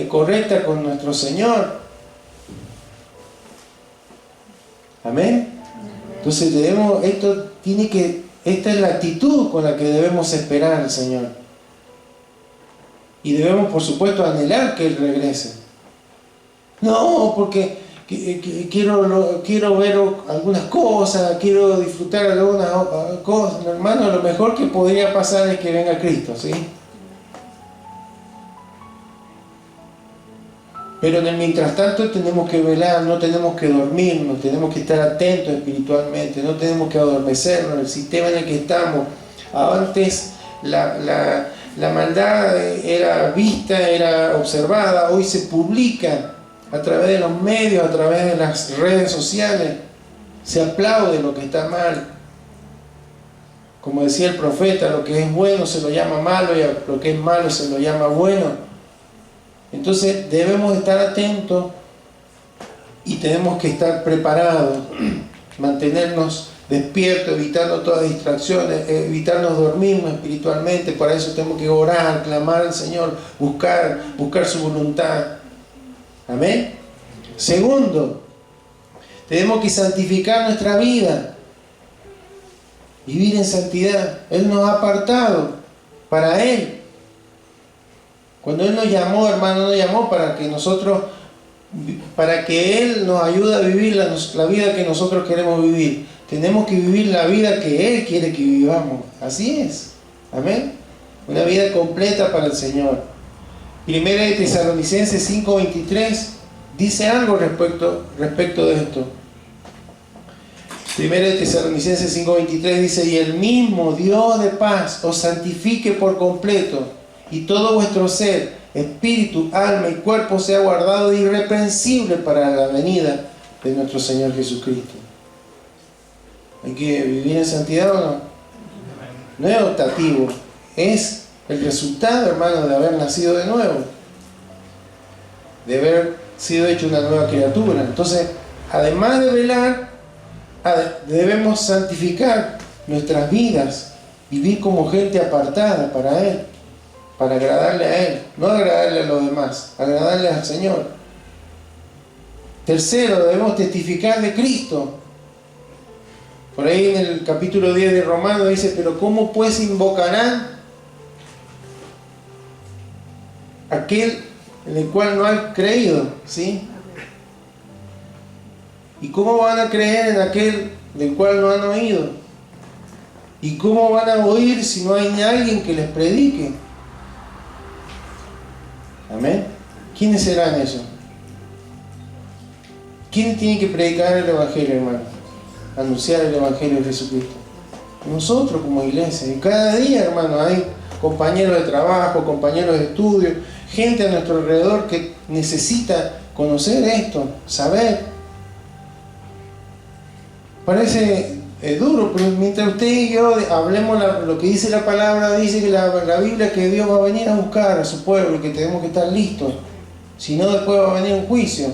correcta con nuestro Señor. Amén. Entonces esta es la actitud con la que debemos esperar al Señor. Y debemos, por supuesto, anhelar que Él regrese. No, porque quiero ver algunas cosas, quiero disfrutar algunas cosas. Hermano, lo mejor que podría pasar es que venga Cristo, ¿sí? Pero en el mientras tanto tenemos que velar, no tenemos que dormirnos, tenemos que estar atentos espiritualmente, no tenemos que adormecernos en el sistema en el que estamos. Antes la maldad era vista, era observada, hoy se publica a través de los medios, a través de las redes sociales. Se aplaude lo que está mal. Como decía el profeta: lo que es bueno se lo llama malo y a lo que es malo se lo llama bueno. Entonces debemos estar atentos y tenemos que estar preparados, mantenernos despiertos, evitando todas distracciones, evitarnos dormirnos espiritualmente. Para eso tenemos que orar, clamar al Señor, buscar su voluntad. Amén. Segundo, tenemos que santificar nuestra vida, vivir en santidad. Él nos ha apartado para Él. Cuando Él nos llamó, hermano, nos llamó para que Él nos ayude a vivir la vida que nosotros queremos vivir. Tenemos que vivir la vida que Él quiere que vivamos. Así es. Amén. Una vida completa para el Señor. Primera de Tesalonicenses 5:23 dice algo respecto de esto. Primera de Tesalonicenses 5:23 dice: y el mismo Dios de paz os santifique por completo, y todo vuestro ser, espíritu, alma y cuerpo sea guardado irreprensible para la venida de nuestro Señor Jesucristo. ¿Hay que vivir en santidad o no? No es optativo, es el resultado, hermano, de haber nacido de nuevo, de haber sido hecho una nueva criatura. Entonces, además de velar, debemos santificar nuestras vidas, vivir como gente apartada para Él, para agradarle a Él, no agradarle a los demás, agradarle al Señor. Tercero, debemos testificar de Cristo. Por ahí en el capítulo 10 de Romanos dice: pero ¿cómo pues invocarán aquel en el cual no han creído? ¿Sí? ¿Y cómo van a creer en aquel del cual no han oído? ¿Y cómo van a oír si no hay alguien que les predique? Amén. ¿Quiénes serán esos? ¿Quién tiene que predicar el Evangelio, hermano? Anunciar el Evangelio de Jesucristo. Nosotros como iglesia. Y cada día, hermano, hay compañeros de trabajo, compañeros de estudio, gente a nuestro alrededor que necesita conocer esto, saber. Parece duro, pero mientras usted y yo hablemos lo que dice la palabra, dice que la Biblia, que Dios va a venir a buscar a su pueblo y que tenemos que estar listos. Si no, después va a venir un juicio.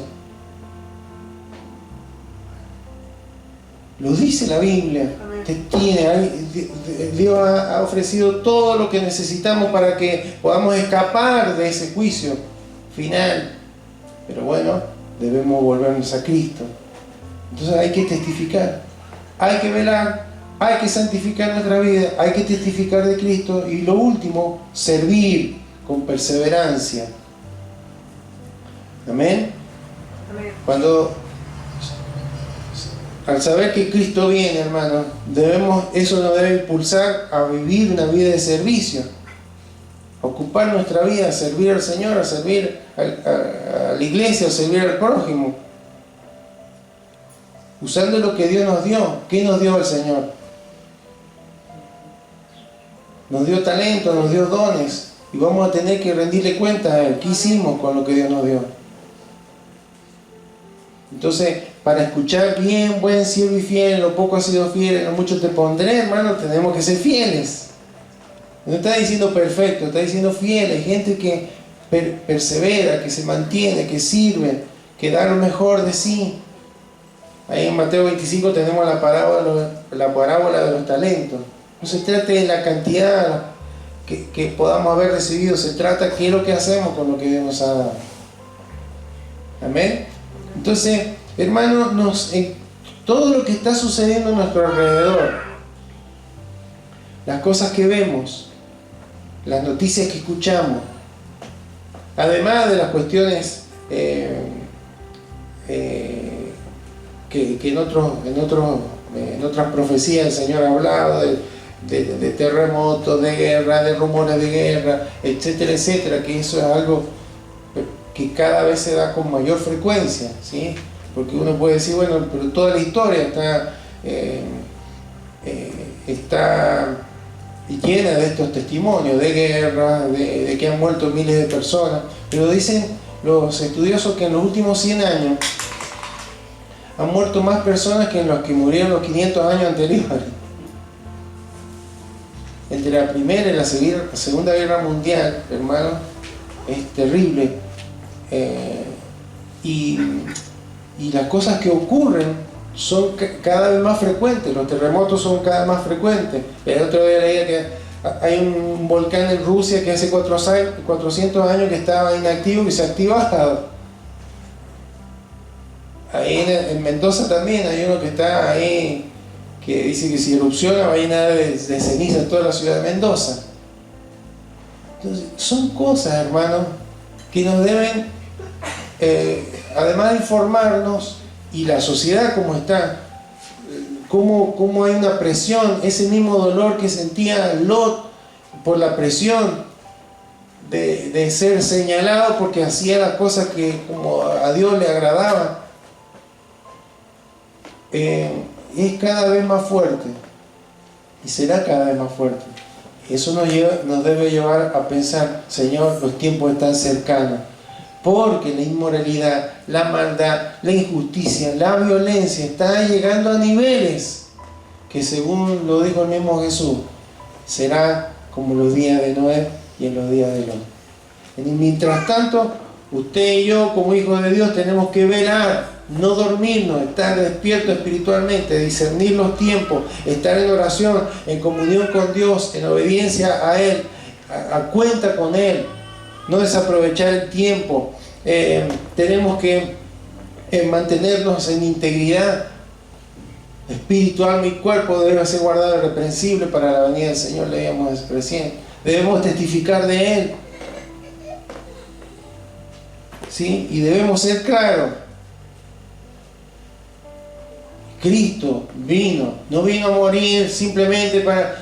Lo dice la Biblia. Dios ha ofrecido todo lo que necesitamos para que podamos escapar de ese juicio final. Pero bueno, debemos volvernos a Cristo. Entonces hay que testificar, hay que velar, hay que santificar nuestra vida, hay que testificar de Cristo, y lo último, servir con perseverancia. Amén. Cuando, al saber que Cristo viene, hermano, eso nos debe impulsar a vivir una vida de servicio, a ocupar nuestra vida, a servir al Señor, a servir a la iglesia, a servir al prójimo, usando lo que Dios nos dio. ¿Qué nos dio el Señor? Nos dio talento, nos dio dones, y vamos a tener que rendirle cuenta a Él. ¿Qué hicimos con lo que Dios nos dio? Entonces, para escuchar bien, buen siervo y fiel, en lo poco has sido fiel, en lo mucho te pondré, hermano, tenemos que ser fieles. No está diciendo perfecto, está diciendo fiel. Hay gente que persevera, que se mantiene, que sirve, que da lo mejor de sí. Ahí en Mateo 25 tenemos la parábola de los talentos. No se trata de la cantidad que podamos haber recibido, se trata de qué es lo que hacemos con lo que Dios nos ha dado. Amén. Entonces, hermanos, todo lo que está sucediendo a nuestro alrededor, las cosas que vemos, las noticias que escuchamos, además de las cuestiones que en otras profecías el Señor ha hablado de terremotos, de guerra, de rumores de guerra, etcétera, etcétera, que eso es algo que cada vez se da con mayor frecuencia, ¿sí? Porque uno puede decir, bueno, pero toda la historia está llena de estos testimonios de guerra, de que han muerto miles de personas, pero dicen los estudiosos que en los últimos 100 años han muerto más personas que en los que murieron los 500 años anteriores. Entre la Primera y la Segunda Guerra Mundial, hermano, es terrible. Y las cosas que ocurren son cada vez más frecuentes. Los terremotos son cada vez más frecuentes. El otro día leía que hay un volcán en Rusia que hace 400 años que estaba inactivo y se ha activado. Ahí en Mendoza también hay uno que está ahí, que dice que si erupciona va a llenar de ceniza toda la ciudad de Mendoza. Entonces, son cosas, hermano, que nos deben, además de informarnos, y la sociedad como está, cómo hay una presión, ese mismo dolor que sentía Lot por la presión de ser señalado porque hacía las cosas que como a Dios le agradaban. Es cada vez más fuerte y será cada vez más fuerte. Eso nos debe llevar a pensar, Señor, los tiempos están cercanos, porque la inmoralidad, la maldad, la injusticia, la violencia está llegando a niveles que, según lo dijo el mismo Jesús, será como los días de Noé y en los días de Lot. Y mientras tanto, usted y yo, como hijos de Dios, tenemos que velar, no dormirnos, estar despiertos espiritualmente, discernir los tiempos, estar en oración, en comunión con Dios, en obediencia a Él, a cuenta con Él, no desaprovechar el tiempo. Tenemos que mantenernos en integridad espiritual. Mi cuerpo debe ser guardado irreprensible para la venida del Señor, leíamos recién. Debemos testificar de Él, ¿sí? Y debemos ser claros. Cristo no vino a morir simplemente para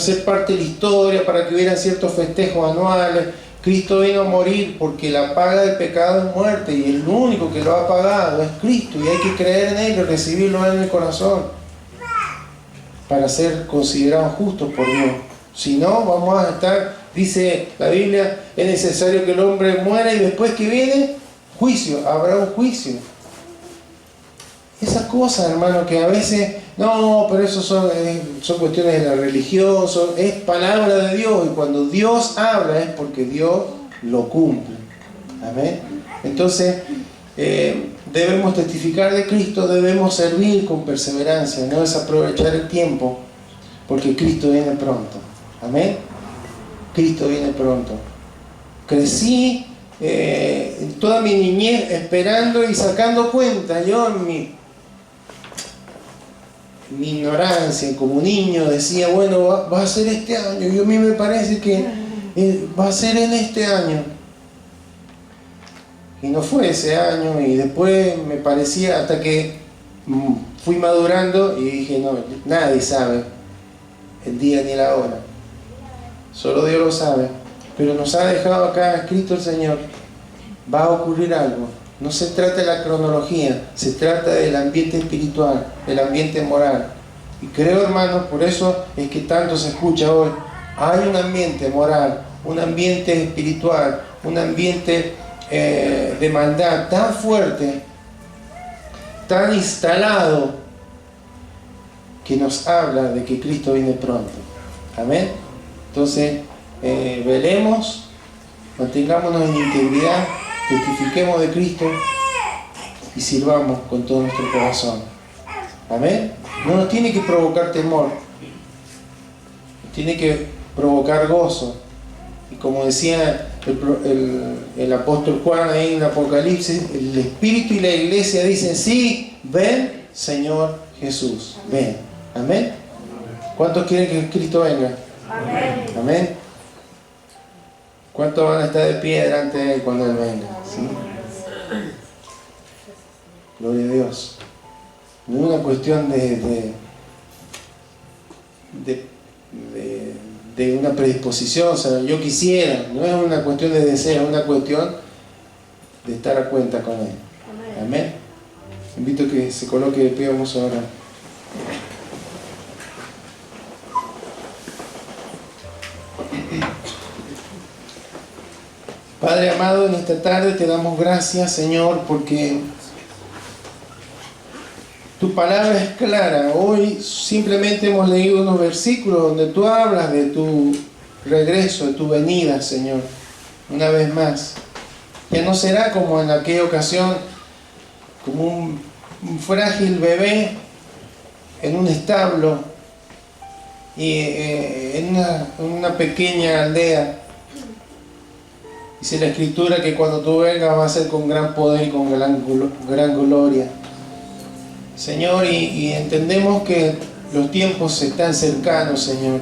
ser parte de la historia, para que hubieran ciertos festejos anuales. Cristo vino a morir porque la paga del pecado es muerte, y el único que lo ha pagado es Cristo, y hay que creer en Él y recibirlo en el corazón para ser considerados justos por Dios. Si no, vamos a estar, dice la Biblia, es necesario que el hombre muera y después que viene juicio, habrá un juicio. Esas cosas, hermano, que a veces, no, pero eso son cuestiones de la religión, es palabra de Dios, y cuando Dios habla es porque Dios lo cumple. Amén. Entonces, debemos testificar de Cristo, debemos servir con perseverancia, no desaprovechar el tiempo, porque Cristo viene pronto. Amén. Cristo viene pronto. Crecí toda mi niñez esperando y sacando cuenta. Yo mi ignorancia, como niño, decía, bueno, va a ser este año, y a mí me parece que va a ser en este año. Y no fue ese año, y después me parecía, hasta que fui madurando y dije, no, nadie sabe el día ni la hora, solo Dios lo sabe. Pero nos ha dejado acá escrito el Señor, va a ocurrir algo. No se trata de la cronología, se trata del ambiente espiritual, del ambiente moral. Y creo, hermanos, por eso es que tanto se escucha hoy, hay un ambiente moral, un ambiente espiritual, un ambiente de maldad tan fuerte, tan instalado, que nos habla de que Cristo viene pronto. Amén. Entonces, velemos, mantengámonos en integridad, testifiquemos de Cristo y sirvamos con todo nuestro corazón. Amén. No nos tiene que provocar temor, nos tiene que provocar gozo. Y como decía el apóstol Juan ahí en Apocalipsis, el Espíritu y la Iglesia dicen, sí, ven Señor Jesús, ven. Amén. ¿Cuántos quieren que Cristo venga? Amén. Amén. ¿Cuántos van a estar de pie delante de Él cuando Él venga? ¿Sí? Gloria a Dios. No es una cuestión de una predisposición, o sea, yo quisiera, no es una cuestión de deseo, es una cuestión de estar a cuenta con Él. Amén. Invito a que se coloque de pie, vamos a orar. Padre amado, en esta tarde te damos gracias, Señor, porque tu palabra es clara. Hoy simplemente hemos leído unos versículos donde tú hablas de tu regreso, de tu venida, Señor, una vez más. Ya no será como en aquella ocasión, como un frágil bebé en un establo y en una pequeña aldea. Dice la Escritura que cuando tú vengas va a ser con gran poder y con gran gloria. Señor, y entendemos que los tiempos están cercanos, Señor.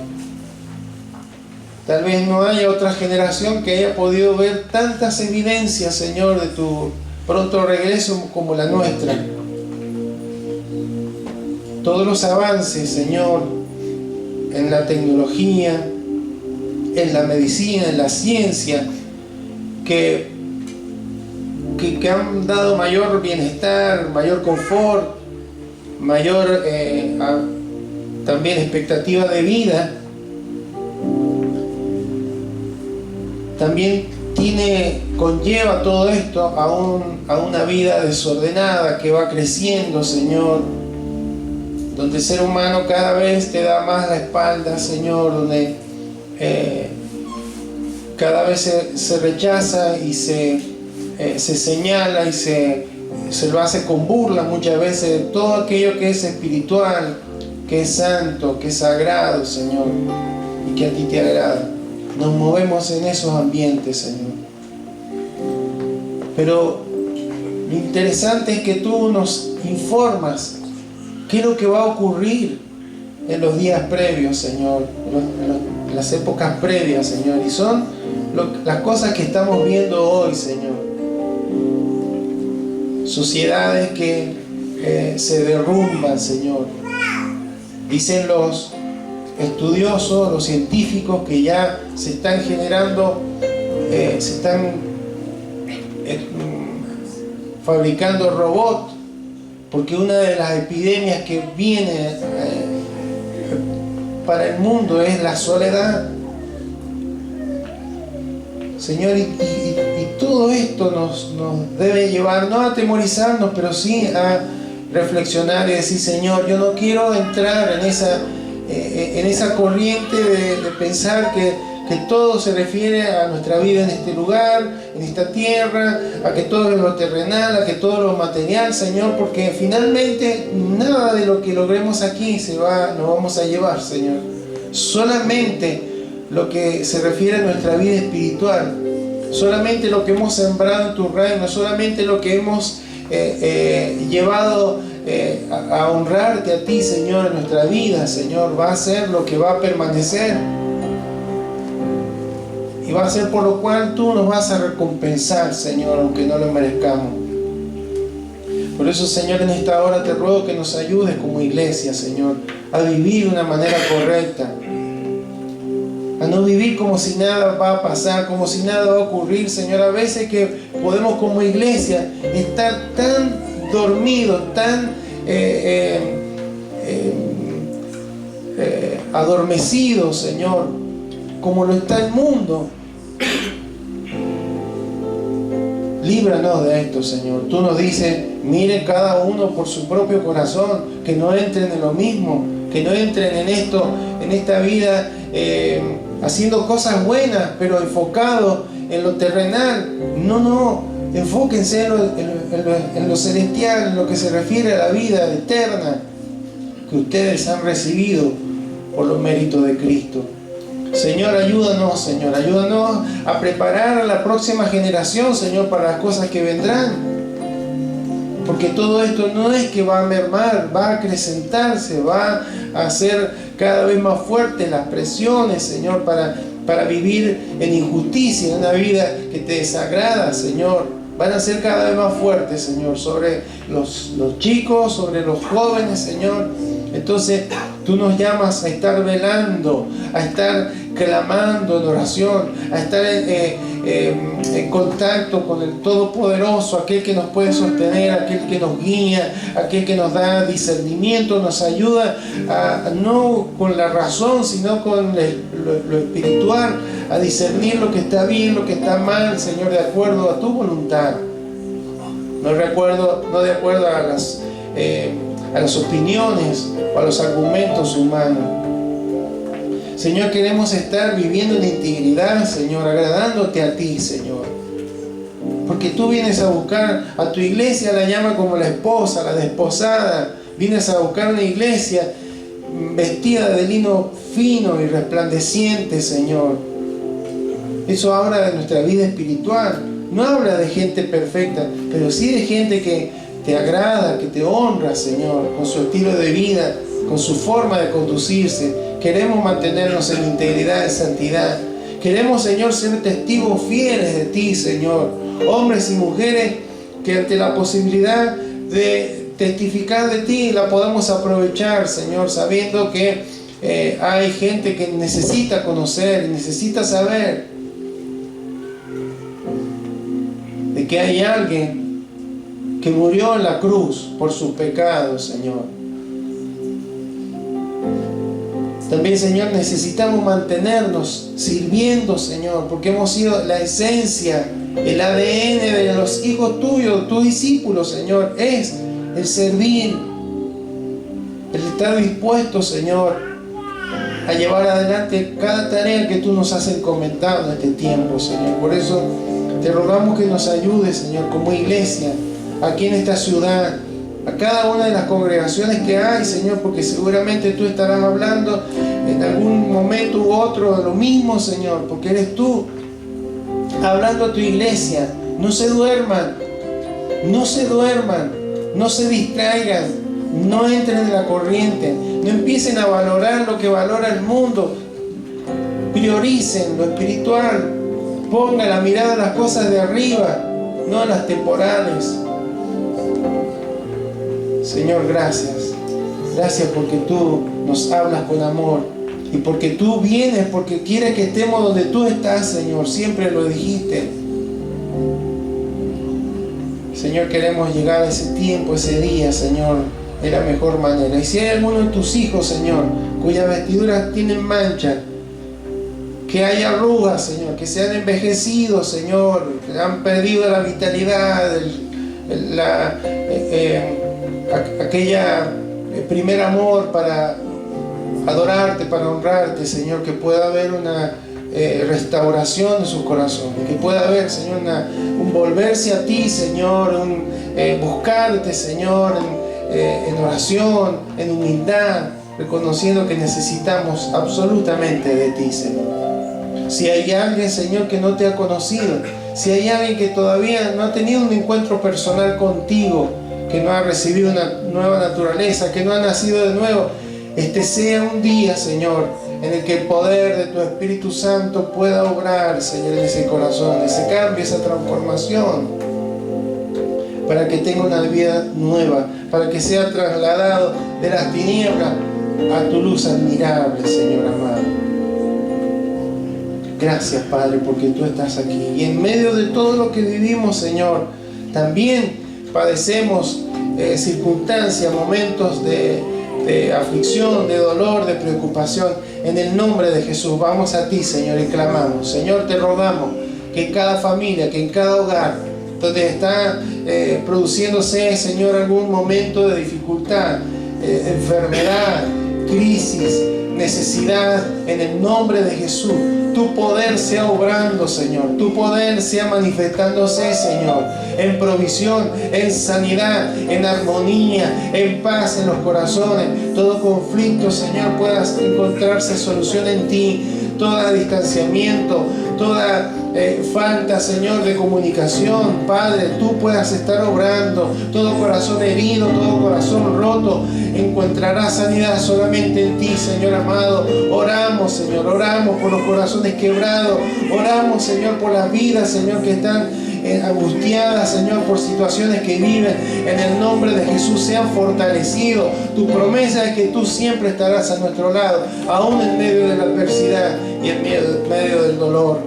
Tal vez no haya otra generación que haya podido ver tantas evidencias, Señor, de tu pronto regreso como la nuestra. Todos los avances, Señor, en la tecnología, en la medicina, en la ciencia, que han dado mayor bienestar, mayor confort, mayor también expectativa de vida, también conlleva todo esto a una vida desordenada que va creciendo, Señor, donde el ser humano cada vez te da más la espalda, Señor, donde cada vez se rechaza y se señala y se lo hace con burla muchas veces de todo aquello que es espiritual, que es santo, que es sagrado, Señor, y que a ti te agrada. Nos movemos en esos ambientes, Señor. Pero lo interesante es que tú nos informas qué es lo que va a ocurrir en los días previos, Señor, en las épocas previas, Señor, y son las cosas que estamos viendo hoy, Señor. Sociedades que se derrumban, Señor. Dicen los estudiosos, los científicos, que ya se están generando, fabricando robots, porque una de las epidemias que viene para el mundo es la soledad. Señor, y todo esto nos debe llevar, no a atemorizarnos, pero sí a reflexionar y decir, Señor, yo no quiero entrar en esa corriente de pensar que todo se refiere a nuestra vida en este lugar, en esta tierra, a que todo es lo terrenal, a que todo es lo material, Señor, porque finalmente nada de lo que logremos aquí nos vamos a llevar, Señor. Solamente lo que se refiere a nuestra vida espiritual, solamente lo que hemos sembrado en tu reino, solamente lo que hemos llevado a honrarte a ti, Señor, en nuestra vida, Señor, va a ser lo que va a permanecer. Y va a ser por lo cual tú nos vas a recompensar, Señor, aunque no lo merezcamos. Por eso, Señor, en esta hora te ruego que nos ayudes como iglesia, Señor, a vivir de una manera correcta. A no vivir como si nada va a pasar, como si nada va a ocurrir, Señor. A veces que podemos como iglesia estar tan dormidos, tan adormecidos, Señor, como lo está el mundo. Líbranos de esto, Señor. Tú nos dices, miren cada uno por su propio corazón, que no entren en lo mismo, que no entren en esto, en esta vida, haciendo cosas buenas, pero enfocados en lo terrenal. No, enfóquense en lo celestial, en lo que se refiere a la vida eterna que ustedes han recibido por los méritos de Cristo. Señor, ayúdanos, Señor, ayúdanos a preparar a la próxima generación, Señor, para las cosas que vendrán. Porque todo esto no es que va a mermar, va a acrecentarse, va a hacer cada vez más fuertes las presiones, Señor, para vivir en injusticia, en una vida que te desagrada, Señor. Van a ser cada vez más fuertes, Señor, sobre los chicos, sobre los jóvenes, Señor. Entonces, tú nos llamas a estar velando, a estar clamando en oración, a estar en contacto con el Todopoderoso, aquel que nos puede sostener, aquel que nos guía, aquel que nos da discernimiento, nos ayuda no con la razón, sino con lo espiritual, a discernir lo que está bien, lo que está mal, Señor, de acuerdo a tu voluntad. No de acuerdo a las opiniones o a los argumentos humanos. Señor, queremos estar viviendo en integridad, Señor, agradándote a ti, Señor. Porque tú vienes a buscar a tu iglesia, la llama como la esposa, la desposada. Vienes a buscar una iglesia vestida de lino fino y resplandeciente, Señor. Eso habla de nuestra vida espiritual. No habla de gente perfecta, pero sí de gente que te agrada, que te honra, Señor, con su estilo de vida, con su forma de conducirse. Queremos mantenernos en integridad y santidad. Queremos, Señor, ser testigos fieles de ti, Señor. Hombres y mujeres que ante la posibilidad de testificar de ti la podamos aprovechar, Señor, sabiendo que hay gente que necesita conocer, necesita saber de que hay alguien que murió en la cruz por sus pecados, Señor. También, Señor, necesitamos mantenernos sirviendo, Señor, porque hemos sido la esencia, el ADN de los hijos tuyos, tus discípulos, Señor, es el servir, el estar dispuesto, Señor, a llevar adelante cada tarea que tú nos has encomendado en este tiempo, Señor. Por eso te rogamos que nos ayudes, Señor, como iglesia, aquí en esta ciudad, a cada una de las congregaciones que hay, Señor, porque seguramente tú estarás hablando en algún momento u otro de lo mismo, Señor, porque eres tú hablando a tu iglesia. No se duerman, no se distraigan, no entren en la corriente, no empiecen a valorar lo que valora el mundo. Prioricen lo espiritual, pongan la mirada en las cosas de arriba, no en las temporales. Señor, gracias. Gracias porque tú nos hablas con amor y porque tú vienes, porque quieres que estemos donde tú estás, Señor. Siempre lo dijiste. Señor, queremos llegar a ese tiempo, ese día, Señor, de la mejor manera. Y si hay alguno de tus hijos, Señor, cuyas vestiduras tienen mancha, que hay arrugas, Señor, que se han envejecido, Señor, que han perdido la vitalidad, aquella primer amor para adorarte, para honrarte, Señor, que pueda haber una restauración de sus corazones, que pueda haber, Señor, un volverse a ti, Señor, un buscarte, Señor, en oración, en humildad, reconociendo que necesitamos absolutamente de ti, Señor. Si hay alguien, Señor, que no te ha conocido, si hay alguien que todavía no ha tenido un encuentro personal contigo, que no ha recibido una nueva naturaleza, que no ha nacido de nuevo, este sea un día, Señor, en el que el poder de tu Espíritu Santo pueda obrar, Señor, en ese corazón, ese cambio, esa transformación, para que tenga una vida nueva, para que sea trasladado de las tinieblas a tu luz admirable, Señor amado. Gracias, Padre, porque tú estás aquí. Y en medio de todo lo que vivimos, Señor, también padecemos circunstancias, momentos de aflicción, de dolor, de preocupación. En el nombre de Jesús vamos a ti, Señor, y clamamos. Señor, te rogamos que en cada familia, que en cada hogar donde está produciéndose, Señor, algún momento de dificultad, enfermedad, crisis, necesidad, en el nombre de Jesús, tu poder sea obrando, Señor, tu poder sea manifestándose, Señor, en provisión, en sanidad, en armonía, en paz en los corazones. Todo conflicto, Señor, pueda encontrarse solución en ti. Todo distanciamiento, toda falta, Señor, de comunicación, Padre, tú puedas estar obrando. Todo corazón herido, todo corazón roto encontrará sanidad solamente en ti, Señor amado. Oramos, Señor, oramos por los corazones quebrados. Oramos, Señor, por las vidas, Señor, que están angustiadas, Señor, por situaciones que viven. En el nombre de Jesús sean fortalecidos. Tu promesa es que tú siempre estarás a nuestro lado, aún en medio de la adversidad y en medio del dolor.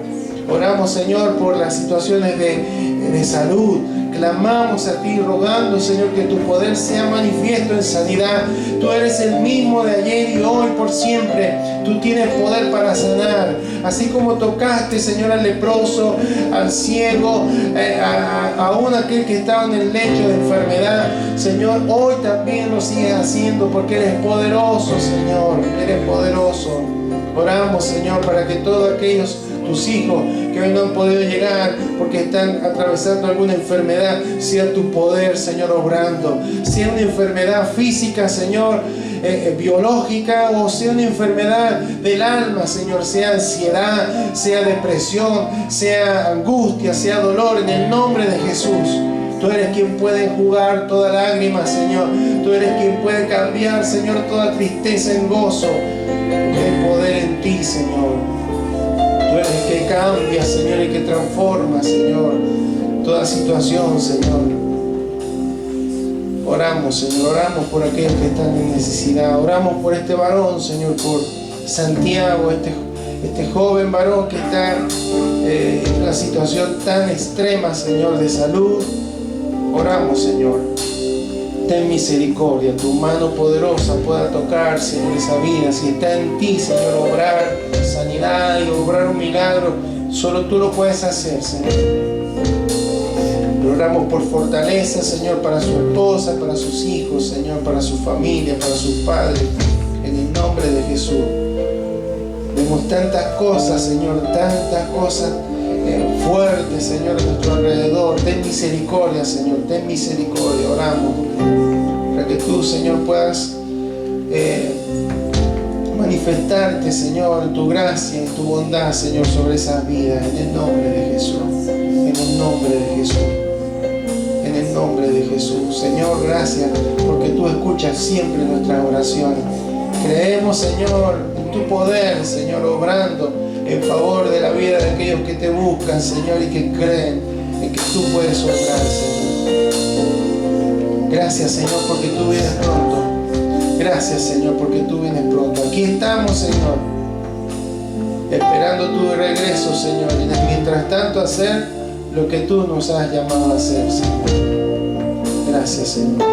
Oramos, Señor, por las situaciones de salud. Clamamos a ti rogando, Señor, que tu poder sea manifiesto en sanidad. Tú eres el mismo de ayer y hoy por siempre. Tú tienes poder para sanar. Así como tocaste, Señor, al leproso, al ciego, aún aquel que estaba en el lecho de enfermedad, Señor, hoy también lo sigues haciendo porque eres poderoso, Señor. Eres poderoso. Oramos, Señor, para que todos aquellos tus hijos que hoy no han podido llegar porque están atravesando alguna enfermedad, sea tu poder, Señor, obrando. Sea una enfermedad física, Señor, biológica, o sea una enfermedad del alma, Señor, sea ansiedad, sea depresión, sea angustia, sea dolor, en el nombre de Jesús. Tú eres quien puede enjugar toda lágrima, Señor. Tú eres quien puede cambiar, Señor, toda tristeza en gozo. El poder en ti, Señor. Tú eres el que cambia, Señor, y que transforma, Señor, toda situación, Señor. Oramos, Señor, oramos por aquellos que están en necesidad. Oramos por este varón, Señor, por Santiago, este joven varón que está en una situación tan extrema, Señor, de salud. Oramos, Señor. Ten misericordia, tu mano poderosa pueda tocar, Señor, esa vida. Si está en ti, Señor, obrar sanidad y obrar un milagro, solo tú lo puedes hacer, Señor. Oramos por fortaleza, Señor, para su esposa, para sus hijos, Señor, para su familia, para sus padres, en el nombre de Jesús. Vemos tantas cosas, Señor, tantas cosas fuertes, Señor, a nuestro alrededor. Ten misericordia, Señor, ten misericordia. Oramos para que tú, Señor, puedas manifestarte, Señor, en tu gracia, en tu bondad, Señor, sobre esas vidas, en el nombre de Jesús, en el nombre de Jesús, en el nombre de Jesús. Señor, gracias porque tú escuchas siempre nuestras oraciones. Creemos, Señor, en tu poder, Señor, obrando en favor de la vida de aquellos que te buscan, Señor, y que creen en que tú puedes obrar, Señor. Gracias, Señor, porque tú vienes pronto. Gracias, Señor, porque tú vienes pronto. Aquí estamos, Señor, esperando tu regreso, Señor, y mientras tanto hacer lo que tú nos has llamado a hacer, Señor. Gracias, Señor.